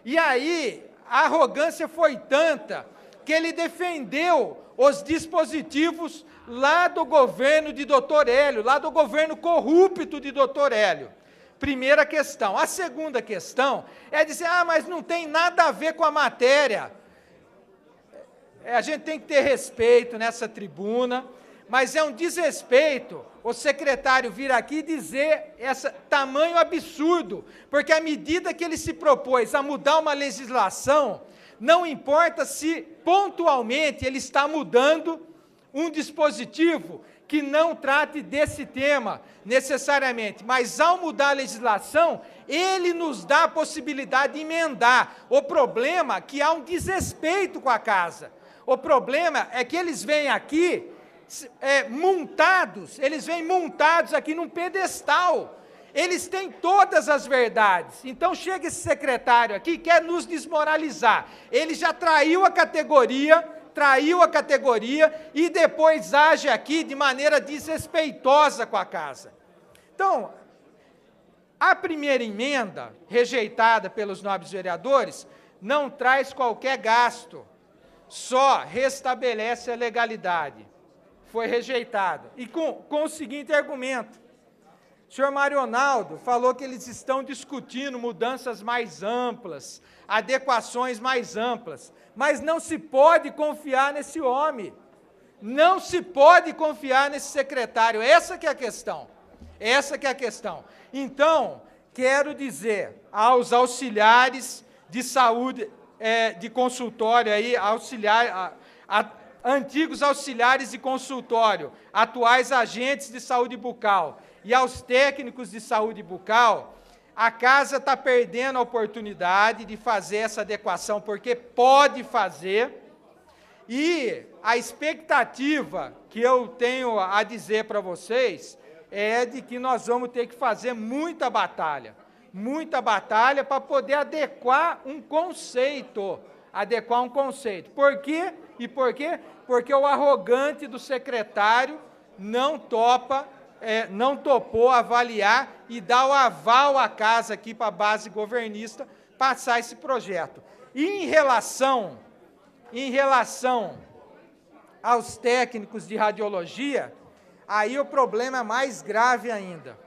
E aí a arrogância foi tanta que ele defendeu os dispositivos lá do governo de Dr. Hélio, lá do governo corrupto de Dr. Hélio. Primeira questão. A segunda questão é dizer, mas não tem nada a ver com a matéria. A gente tem que ter respeito nessa tribuna, mas é um desrespeito o secretário vir aqui dizer esse tamanho absurdo, porque à medida que ele se propôs a mudar uma legislação, não importa se pontualmente ele está mudando um dispositivo que não trate desse tema necessariamente, mas ao mudar a legislação, ele nos dá a possibilidade de emendar. O problema é que há um desrespeito com a casa. O problema é que eles vêm aqui eles vêm montados aqui num pedestal. Eles têm todas as verdades. Então chega esse secretário aqui, quer nos desmoralizar. Ele já traiu a categoria e depois age aqui de maneira desrespeitosa com a casa. Então, a primeira emenda, rejeitada pelos nobres vereadores, não traz qualquer gasto, só restabelece a legalidade. Foi rejeitado. E com o seguinte argumento, o senhor Marionaldo falou que eles estão discutindo mudanças mais amplas, adequações mais amplas, mas não se pode confiar nesse homem, não se pode confiar nesse secretário, essa que é a questão, Então, quero dizer aos auxiliares de saúde, de consultório, aí, antigos auxiliares de consultório, atuais agentes de saúde bucal e aos técnicos de saúde bucal, a casa está perdendo a oportunidade de fazer essa adequação, porque pode fazer, e a expectativa que eu tenho a dizer para vocês é de que nós vamos ter que fazer muita batalha para poder adequar um conceito. Por quê? Porque o arrogante do secretário não topou avaliar e dar o aval à casa aqui para a base governista passar esse projeto. E em relação aos técnicos de radiologia, aí o problema é mais grave ainda.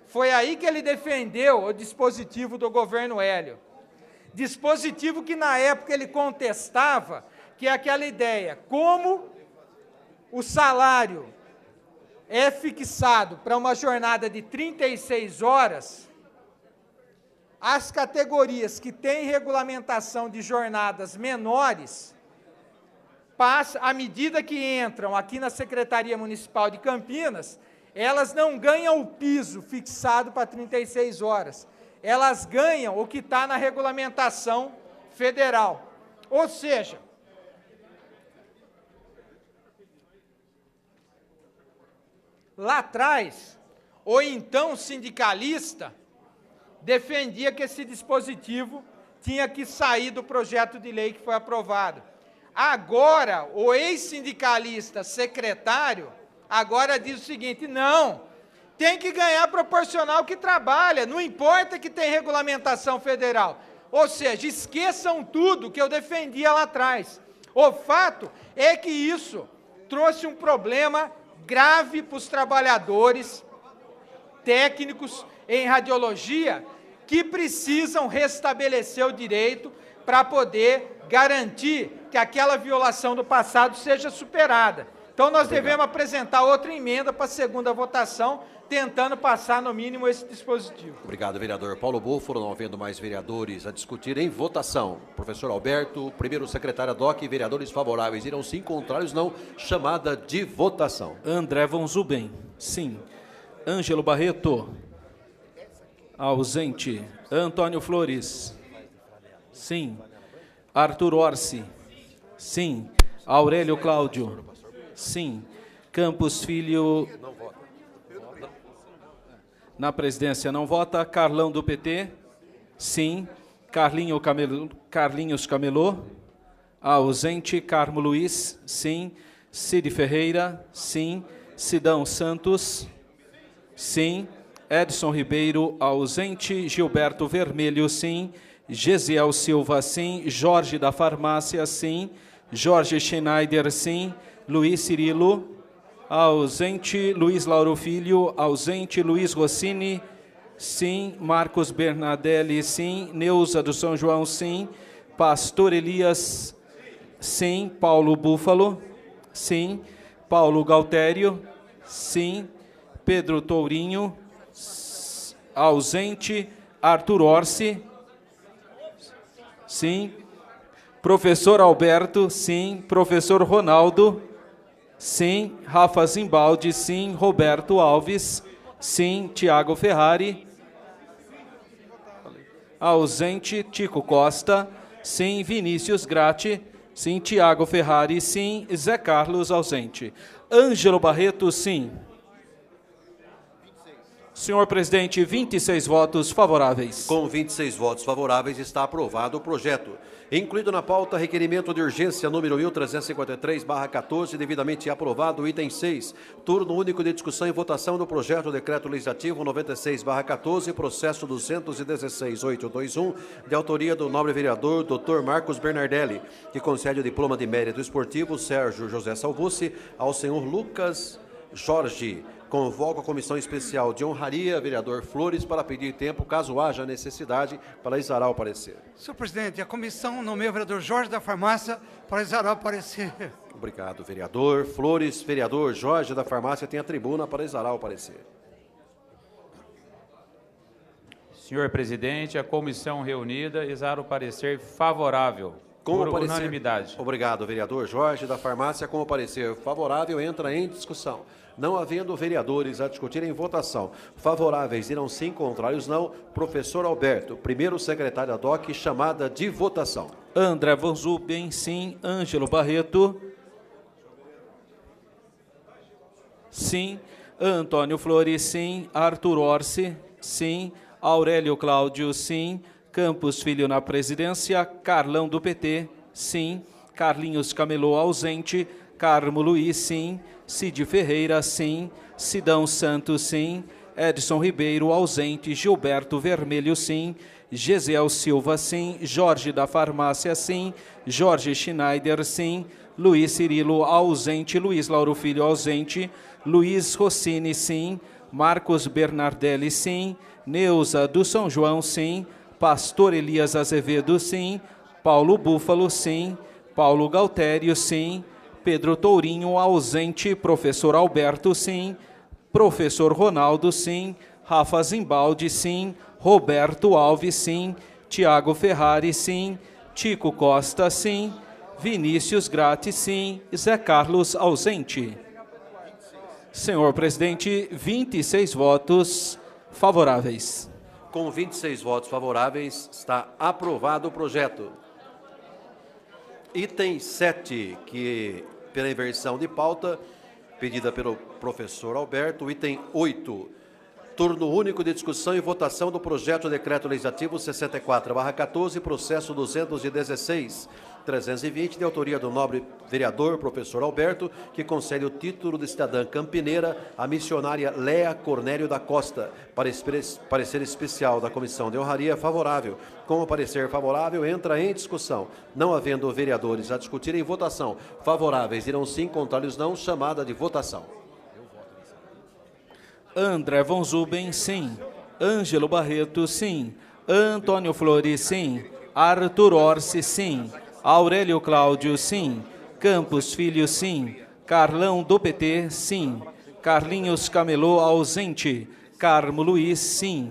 Foi aí que ele defendeu o dispositivo do governo Hélio. Dispositivo que, na época, ele contestava, que é aquela ideia, como o salário é fixado para uma jornada de 36 horas, as categorias que têm regulamentação de jornadas menores, à medida que entram aqui na Secretaria Municipal de Campinas, elas não ganham o piso fixado para 36 horas. Elas ganham o que está na regulamentação federal. Ou seja, lá atrás, o então sindicalista defendia que esse dispositivo tinha que sair do projeto de lei que foi aprovado. Agora, o ex-sindicalista secretário, agora diz o seguinte, não, tem que ganhar proporcional que trabalha, não importa que tem regulamentação federal. Ou seja, esqueçam tudo que eu defendia lá atrás. O fato é que isso trouxe um problema grave para os trabalhadores técnicos em radiologia que precisam restabelecer o direito para poder garantir que aquela violação do passado seja superada. Então, nós devemos apresentar outra emenda para a segunda votação, tentando passar, no mínimo, esse dispositivo. Obrigado, vereador Paulo Búfalo. Não havendo mais vereadores a discutir em votação. Professor Alberto, primeiro secretário DOC, vereadores favoráveis irão sim, contrários não. Chamada de votação. André Von Zuben, sim. Ângelo Barreto, ausente. Antônio Flores, sim. Arthur Orsi, sim. Aurélio Cláudio, sim. Campos Filho, na presidência não vota. Carlão do PT, sim. Carlinhos Camelô, ausente. Carmo Luiz, sim. Cid Ferreira, sim. Sidão Santos, sim. Edson Ribeiro, ausente. Gilberto Vermelho, sim. Gesiel Silva, sim. Jorge da Farmácia, sim. Jorge Schneider, sim. Luiz Cirilo, ausente. Luiz Lauro Filho, ausente. Luiz Rossini, sim. Marcos Bernadelli, sim. Neuza do São João, sim. Pastor Elias, sim. Paulo Búfalo, sim. Paulo Galtério, sim. Pedro Tourinho, ausente. Arthur Orsi, sim. Professor Alberto, sim. Professor Ronaldo, sim. Rafa Zimbaldi, sim. Roberto Alves, sim. Tiago Ferrari, ausente. Tico Costa, sim. Vinícius Gratti, sim. Tiago Ferrari, sim. Zé Carlos, ausente. Ângelo Barreto, sim. Senhor presidente, 26 votos favoráveis. Com 26 votos favoráveis, está aprovado o projeto. Incluído na pauta, requerimento de urgência número 1353/14, devidamente aprovado, item 6, turno único de discussão e votação do projeto do decreto legislativo 96/14, processo 216.821, de autoria do nobre vereador Dr. Marcos Bernardelli, que concede o diploma de mérito esportivo Sérgio José Salvucci ao senhor Lucas Jorge. Convoco a Comissão Especial de Honraria, vereador Flores, para pedir tempo, caso haja necessidade, para exarar o parecer. Senhor presidente, a comissão nomeia o vereador Jorge da Farmácia para exarar o parecer. Obrigado, vereador Flores. Vereador Jorge da Farmácia tem a tribuna para exarar o parecer. Senhor presidente, a comissão reunida exara o parecer favorável. Por unanimidade. Obrigado, vereador Jorge da Farmácia. Com o parecer favorável, entra em discussão. Não havendo vereadores a discutir em votação, favoráveis irão sim, contrários não. Professor Alberto, primeiro secretário da DOC, chamada de votação. André Von Zuben, sim. Ângelo Barreto, sim. Antônio Flores, sim. Arthur Orsi, sim. Aurélio Cláudio, sim. Campos Filho na presidência. Carlão do PT, sim. Carlinhos Camelô, ausente. Carmo Luiz, sim. Cid Ferreira, sim. Sidão Santos, sim. Edson Ribeiro, ausente. Gilberto Vermelho, sim. Gesiel Silva, sim. Jorge da Farmácia, sim. Jorge Schneider, sim. Luiz Cirilo, ausente. Luiz Lauro Filho, ausente. Luiz Rossini, sim. Marcos Bernardelli, sim. Neuza do São João, sim. Pastor Elias Azevedo, sim. Paulo Búfalo, sim. Paulo Galtério, sim. Pedro Tourinho, ausente. Professor Alberto, sim. Professor Ronaldo, sim. Rafa Zimbaldi, sim. Roberto Alves, sim. Tiago Ferrari, sim. Tico Costa, sim. Vinícius Gratti, sim. Zé Carlos, ausente. Senhor presidente, 26 votos favoráveis. Com 26 votos favoráveis, está aprovado o projeto. Item 7, que pela inversão de pauta, pedida pelo professor Alberto. Item 8, turno único de discussão e votação do projeto de decreto legislativo 64/14, processo 216.320, de autoria do nobre vereador professor Alberto, que concede o título de cidadã campineira à missionária Léa Cornélio da Costa. Parecer especial da Comissão de Honraria favorável. Com o parecer favorável, entra em discussão. Não havendo vereadores a discutir, em votação. Favoráveis irão sim, contrários não. Chamada de votação. André Von Zuben, sim. Ângelo Barreto, sim. Antônio Flores, sim. Arthur Orsi, sim. Aurélio Cláudio, sim. Campos Filho, sim. Carlão do PT, sim. Carlinhos Camelô, ausente. Carmo Luiz, sim.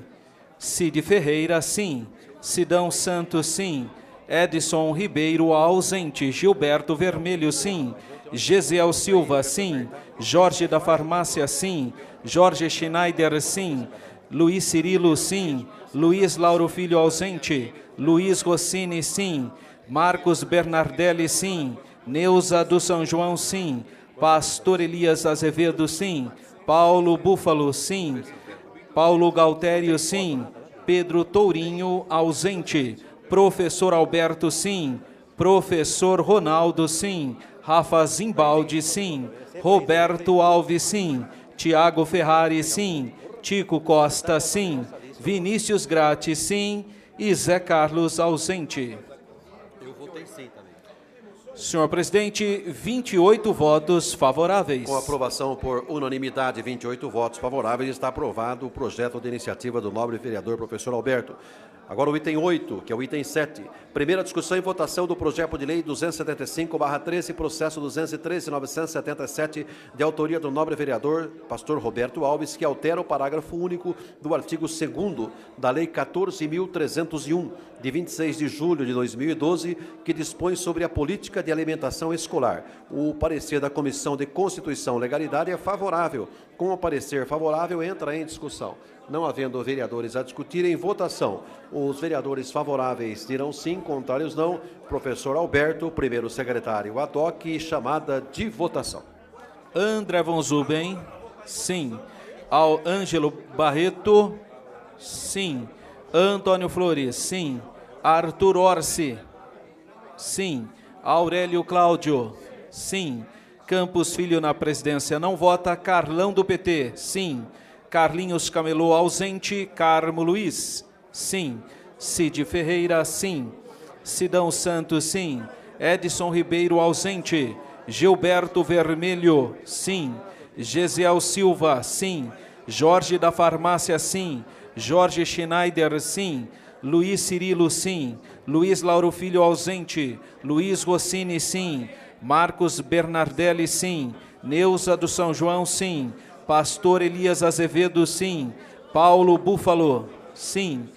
Cid Ferreira, sim. Sidão Santos, sim. Edson Ribeiro, ausente. Gilberto Vermelho, sim. Gesiel Silva, sim. Jorge da Farmácia, sim. Jorge Schneider, sim. Luiz Cirilo, sim. Luiz Lauro Filho, ausente. Luiz Rossini, sim. Marcos Bernardelli, sim. Neuza do São João, sim. Pastor Elias Azevedo, sim. Paulo Búfalo, sim. Paulo Galtério, sim. Pedro Tourinho, ausente. Professor Alberto, sim. Professor Ronaldo, sim. Rafa Zimbaldi, sim. Roberto Alves, sim. Tiago Ferrari, sim. Tico Costa, sim. Vinícius Gratti, sim. E Zé Carlos, ausente. Eu votei sim também. Senhor presidente, 28 votos favoráveis. Com aprovação por unanimidade, 28 votos favoráveis, está aprovado o projeto de iniciativa do nobre vereador professor Alberto. Agora o item 8, que é o item 7. Primeira discussão e votação do projeto de lei 275/13, processo 213.977, de autoria do nobre vereador pastor Roberto Alves, que altera o parágrafo único do artigo 2º da lei 14.301, de 26 de julho de 2012, que dispõe sobre a política de alimentação escolar. O parecer da Comissão de Constituição e Legalidade é favorável. Com o parecer favorável, entra em discussão. Não havendo vereadores a discutir, em votação. Os vereadores favoráveis dirão sim, contrários não. Professor Alberto, primeiro secretário ad hoc, chamada de votação. André Von Zuben, sim. Ao Ângelo Barreto, sim. Antônio Flores, sim. Arthur Orsi, sim. Aurélio Cláudio, sim. Campos Filho na presidência não vota. Carlão do PT, sim. Carlinhos Camelô, ausente. Carmo Luiz, sim. Cid Ferreira, sim. Sidão Santos, sim. Edson Ribeiro, ausente. Gilberto Vermelho, sim. Gesiel Silva, sim. Jorge da Farmácia, sim. Jorge Schneider, sim. Luiz Cirilo, sim. Luiz Lauro Filho, ausente. Luiz Rossini, sim. Marcos Bernardelli, sim. Neuza do São João, sim. Pastor Elias Azevedo, sim. Paulo Búfalo, sim.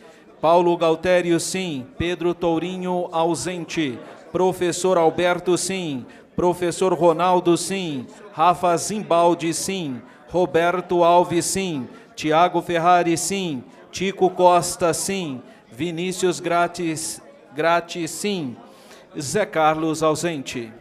Paulo Galtério, sim. Pedro Tourinho, ausente. Professor Alberto, sim. Professor Ronaldo, sim. Rafa Zimbaldi, sim. Roberto Alves, sim. Tiago Ferrari, sim. Tico Costa, sim. Vinícius Gratti, sim. Zé Carlos, ausente.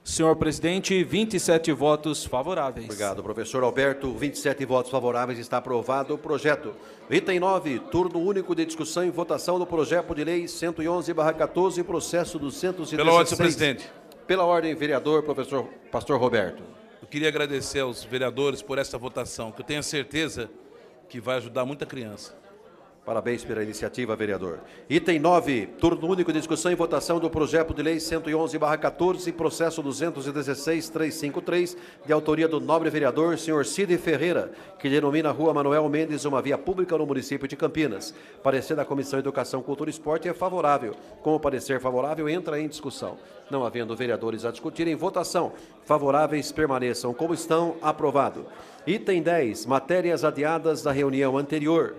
Senhor presidente, 27 votos favoráveis. Obrigado, professor Alberto. 27 votos favoráveis, está aprovado o projeto. Item 9, turno único de discussão e votação do projeto de lei 111/14, processo 216. Pela ordem, senhor presidente. Pela ordem, vereador, professor pastor Roberto. Eu queria agradecer aos vereadores por essa votação, que eu tenho certeza que vai ajudar muita criança. Parabéns pela iniciativa, vereador. Item 9, turno único de discussão e votação do projeto de lei 111/14, processo 216.353, de autoria do nobre vereador, senhor Cid Ferreira, que denomina a Rua Manuel Mendes uma via pública no município de Campinas. Parecer da Comissão de Educação, Cultura e Esporte é favorável. Com o parecer favorável, entra em discussão. Não havendo vereadores a discutir, em votação. Favoráveis permaneçam como estão. Aprovado. Item 10, matérias adiadas da reunião anterior.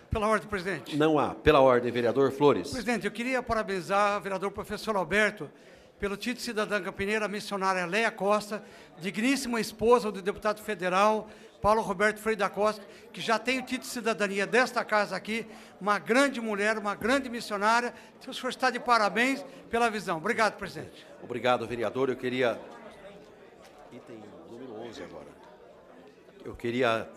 Pela ordem, presidente. Não há. Pela ordem, vereador Flores. Presidente, eu queria parabenizar o vereador professor Alberto pelo título de cidadã campineira, a missionária Leia Costa, digníssima esposa do deputado federal Paulo Roberto Freire da Costa, que já tem o título de cidadania desta casa aqui, uma grande mulher, uma grande missionária. O senhor está de parabéns pela visão. Obrigado, presidente. Obrigado, vereador. Eu queria... Item número 11 agora. Eu queria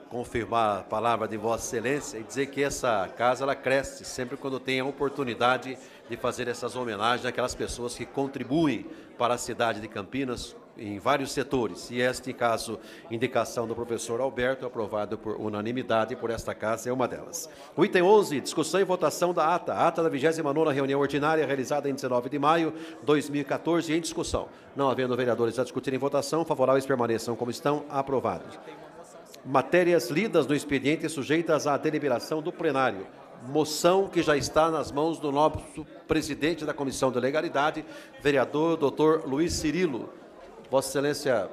confirmar a palavra de Vossa Excelência e dizer que essa casa ela cresce sempre quando tem a oportunidade de fazer essas homenagens àquelas pessoas que contribuem para a cidade de Campinas em vários setores. E este caso, indicação do professor Alberto, aprovado por unanimidade por esta casa, é uma delas. O item 11, discussão e votação da ata. Ata da 29ª reunião ordinária, realizada em 19 de maio de 2014, em discussão. Não havendo vereadores a discutir em votação, favoráveis permaneçam como estão. Aprovados. Matérias lidas no expediente sujeitas à deliberação do plenário. Moção que já está nas mãos do nosso presidente da Comissão de Legalidade, vereador Dr. Luiz Cirilo. Vossa Excelência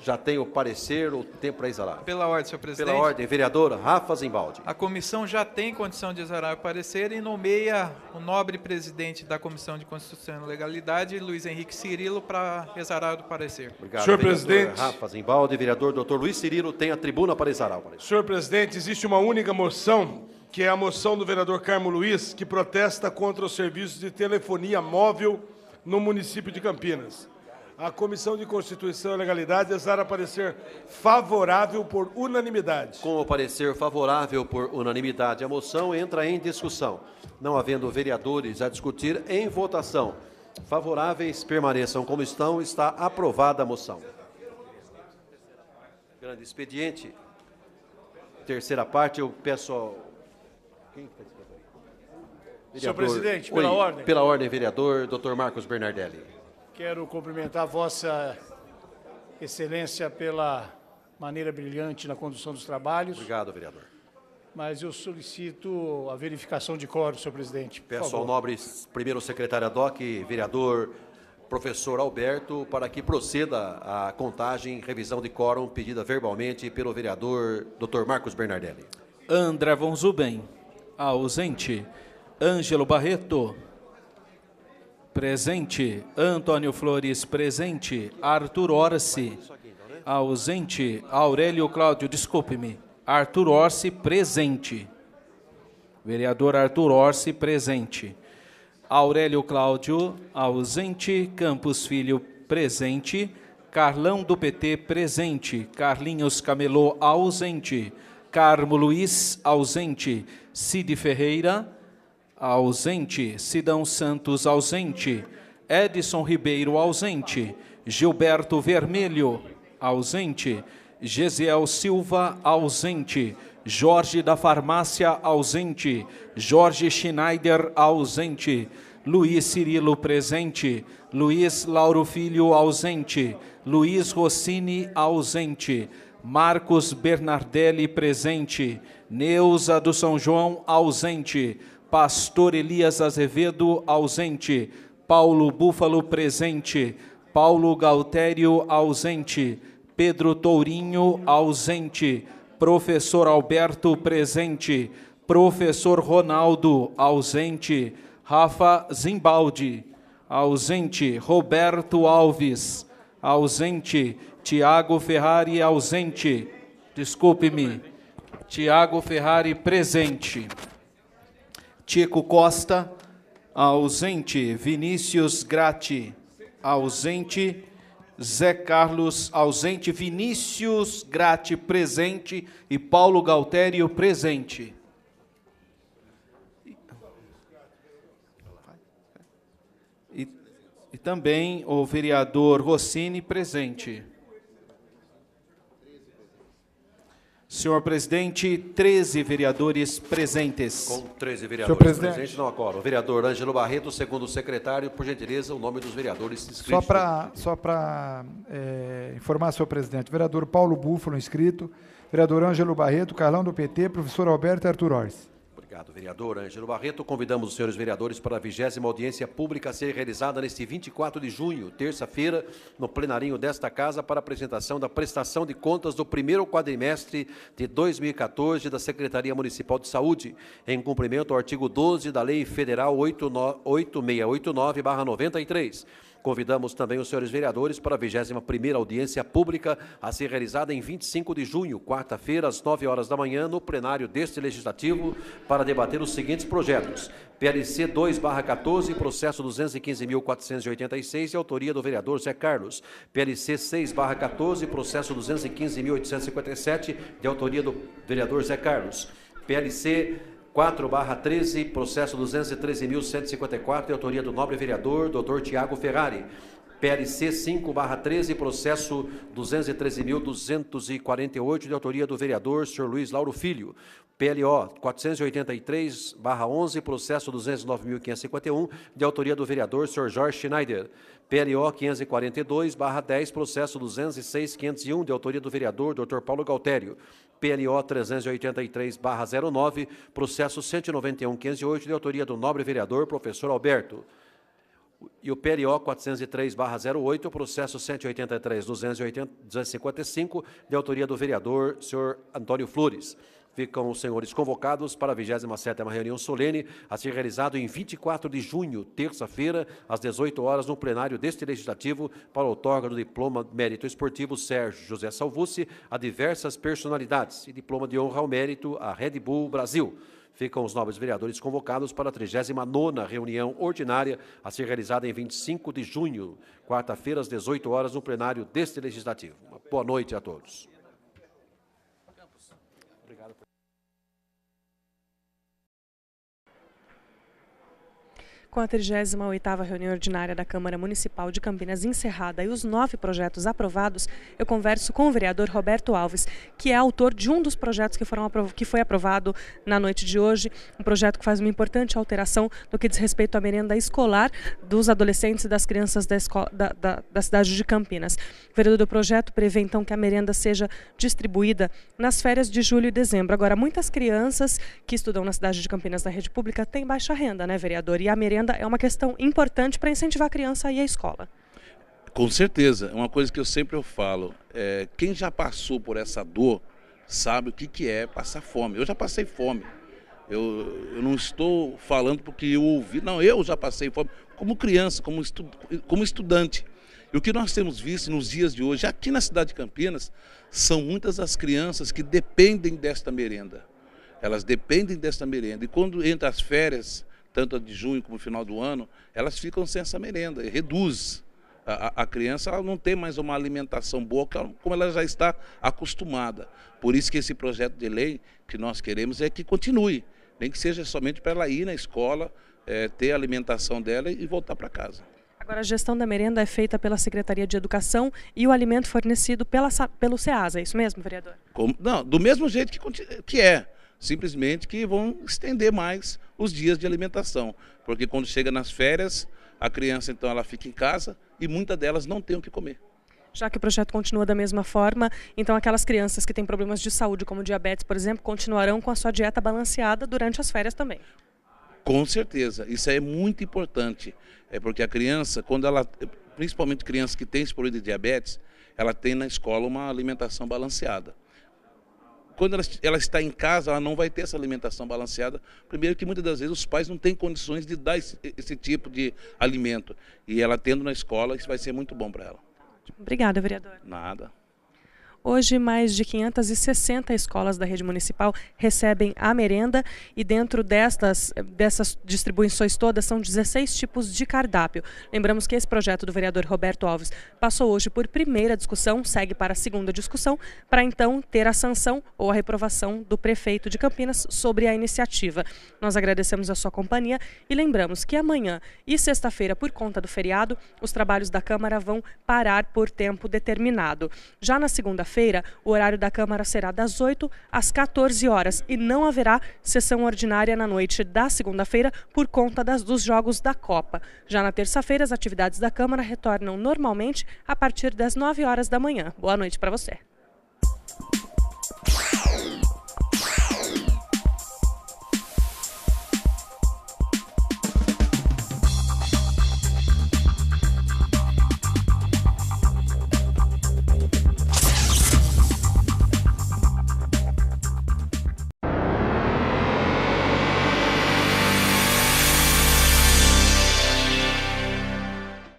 já tem o parecer, o tempo para exalar. Pela ordem, senhor presidente. Pela ordem, vereador Rafa Zimbaldi. A comissão já tem condição de exarar o parecer e nomeia o nobre presidente da Comissão de Constituição e Legalidade, Luiz Henrique Cirilo, para exarar o parecer. Obrigado, senhor vereador presidente. Rafa Zimbaldi, vereador Dr. Luiz Cirilo tem a tribuna para exarar o parecer. Senhor presidente, existe uma única moção, que é a moção do vereador Carmo Luiz, que protesta contra os serviços de telefonia móvel no município de Campinas. A Comissão de Constituição e Legalidade exara parecer favorável por unanimidade. Com o parecer favorável por unanimidade, a moção entra em discussão. Não havendo vereadores a discutir, em votação. Favoráveis permaneçam como estão. Está aprovada a moção. Grande expediente. Terceira parte, eu peço ao... Quem está discutindo aí? Senhor presidente, pela ordem. Pela ordem, vereador Dr. Marcos Bernardelli. Quero cumprimentar Vossa Excelência pela maneira brilhante na condução dos trabalhos. Obrigado, vereador. Mas eu solicito a verificação de quórum, senhor presidente. Peço ao nobre primeiro secretário ad hoc, vereador professor Alberto, para que proceda a contagem e revisão de quórum pedida verbalmente pelo vereador Dr. Marcos Bernardelli. André Von Zuben, ausente. Ângelo Barreto, presente. Antônio Flores, presente. Arthur Orsi, ausente. Aurélio Cláudio, desculpe-me. Arthur Orsi, presente. Vereador Arthur Orsi, presente. Aurélio Cláudio, ausente. Campos Filho, presente. Carlão do PT, presente. Carlinhos Camelô, ausente. Carmo Luiz, ausente. Cid Ferreira, ausente. Sidão Santos, ausente. Edson Ribeiro, ausente. Gilberto Vermelho, ausente. Gesiel Silva, ausente. Jorge da Farmácia, ausente. Jorge Schneider, ausente. Luiz Cirilo, presente. Luiz Lauro Filho, ausente. Luiz Rossini, ausente. Marcos Bernardelli, presente. Neuza do São João, ausente. Pastor Elias Azevedo, ausente. Paulo Búfalo, presente. Paulo Galtério, ausente. Pedro Tourinho, ausente. Professor Alberto, presente. Professor Ronaldo, ausente. Rafa Zimbaldi, ausente. Roberto Alves, ausente. Tiago Ferrari, ausente. Desculpe-me. Tiago Ferrari, presente. Tico Costa, ausente. Vinícius Gratti, ausente. Zé Carlos, ausente. Vinícius Gratti, presente. E Paulo Galtério, presente. E também o vereador Rossini, presente. Senhor presidente, 13 vereadores presentes. Com 13 vereadores presentes, não agora. O vereador Ângelo Barreto, segundo o secretário, por gentileza, o nome dos vereadores inscritos. Só para informar, senhor presidente, vereador Paulo Búfalo, inscrito, vereador Ângelo Barreto, Carlão do PT, professor Alberto e Arthur Ors. Obrigado, vereador Ângelo Barreto. Convidamos os senhores vereadores para a 20ª audiência pública a ser realizada neste 24 de junho, terça-feira, no plenarinho desta casa, para apresentação da prestação de contas do primeiro quadrimestre de 2014 da Secretaria Municipal de Saúde, em cumprimento ao artigo 12 da Lei Federal 8689/93. Convidamos também os senhores vereadores para a 21ª audiência pública a ser realizada em 25 de junho, quarta-feira, às 9 horas da manhã, no plenário deste Legislativo, para debater os seguintes projetos. PLC 2/14, processo 215.486, de autoria do vereador Zé Carlos. PLC 6/14, processo 215.857, de autoria do vereador Zé Carlos. PLC 4/13, processo 213.154, de autoria do nobre vereador Dr. Tiago Ferrari. PLC 5/13, processo 213.248, de autoria do vereador Sr. Luiz Lauro Filho. PLO 483/11, processo 209.551, de autoria do vereador Sr. Jorge Schneider. PLO 542/10, processo 206.501, de autoria do vereador Dr. Paulo Galtério. PLO 383/09, processo 191.508, de autoria do nobre vereador professor Alberto. E o PLO 403/08, processo 183.255, de autoria do vereador senhor Antônio Flores. Ficam os senhores convocados para a 27ª reunião solene, a ser realizado em 24 de junho, terça-feira, às 18 horas, no plenário deste Legislativo, para o outorga do diploma de mérito esportivo Sérgio José Salvucci a diversas personalidades e diploma de honra ao mérito à Red Bull Brasil. Ficam os nobres vereadores convocados para a 39ª reunião ordinária, a ser realizada em 25 de junho, quarta-feira, às 18 horas, no plenário deste Legislativo. Uma boa noite a todos. Com a 38ª reunião ordinária da Câmara Municipal de Campinas encerrada e os 9 projetos aprovados, eu converso com o vereador Roberto Alves, que é autor de um dos projetos que foi aprovado na noite de hoje, um projeto que faz uma importante alteração no que diz respeito à merenda escolar dos adolescentes e das crianças da cidade de Campinas. O vereador do projeto prevê, então, que a merenda seja distribuída nas férias de julho e dezembro. Agora, muitas crianças que estudam na cidade de Campinas da rede pública têm baixa renda, né, vereador? E a merenda é uma questão importante para incentivar a criança a ir à escola. Com certeza, é uma coisa que eu sempre falo, quem já passou por essa dor sabe o que é passar fome. Eu já passei fome, eu não estou falando porque eu ouvi, não, eu já passei fome como criança, como estudante. E o que nós temos visto nos dias de hoje, aqui na cidade de Campinas, são muitas as crianças que dependem desta merenda. Elas dependem desta merenda e quando entra as férias, tanto a de junho como o final do ano, elas ficam sem essa merenda, reduz. A criança ela não tem mais uma alimentação boa como ela já está acostumada. Por isso que esse projeto de lei que nós queremos é que continue, nem que seja somente para ela ir na escola, ter a alimentação dela e voltar para casa. Agora, a gestão da merenda é feita pela Secretaria de Educação e o alimento fornecido pelo SEASA, é isso mesmo, vereador? Não, do mesmo jeito que é. Simplesmente que vão estender mais os dias de alimentação, porque quando chega nas férias, a criança então ela fica em casa e muitas delas não têm o que comer. Já que o projeto continua da mesma forma, então aquelas crianças que têm problemas de saúde, como diabetes, por exemplo, continuarão com a sua dieta balanceada durante as férias também. Com certeza, isso é muito importante, porque a criança, quando ela, principalmente crianças que têm esse problema de diabetes, ela tem na escola uma alimentação balanceada. Quando ela está em casa, ela não vai ter essa alimentação balanceada. Primeiro que muitas das vezes os pais não têm condições de dar esse tipo de alimento. E ela tendo na escola, isso vai ser muito bom para ela. Obrigada, vereador. Nada. Hoje, mais de 560 escolas da rede municipal recebem a merenda e dentro dessas distribuições todas são 16 tipos de cardápio. Lembramos que esse projeto do vereador Roberto Alves passou hoje por primeira discussão, segue para a segunda discussão, para então ter a sanção ou a reprovação do prefeito de Campinas sobre a iniciativa. Nós agradecemos a sua companhia e lembramos que amanhã e sexta-feira, por conta do feriado, os trabalhos da Câmara vão parar por tempo determinado. Já na segunda-feira, segunda-feira, o horário da Câmara será das 8 às 14 horas e não haverá sessão ordinária na noite da segunda-feira por conta dos jogos da Copa. Já na terça-feira, as atividades da Câmara retornam normalmente a partir das 9 horas da manhã. Boa noite para você.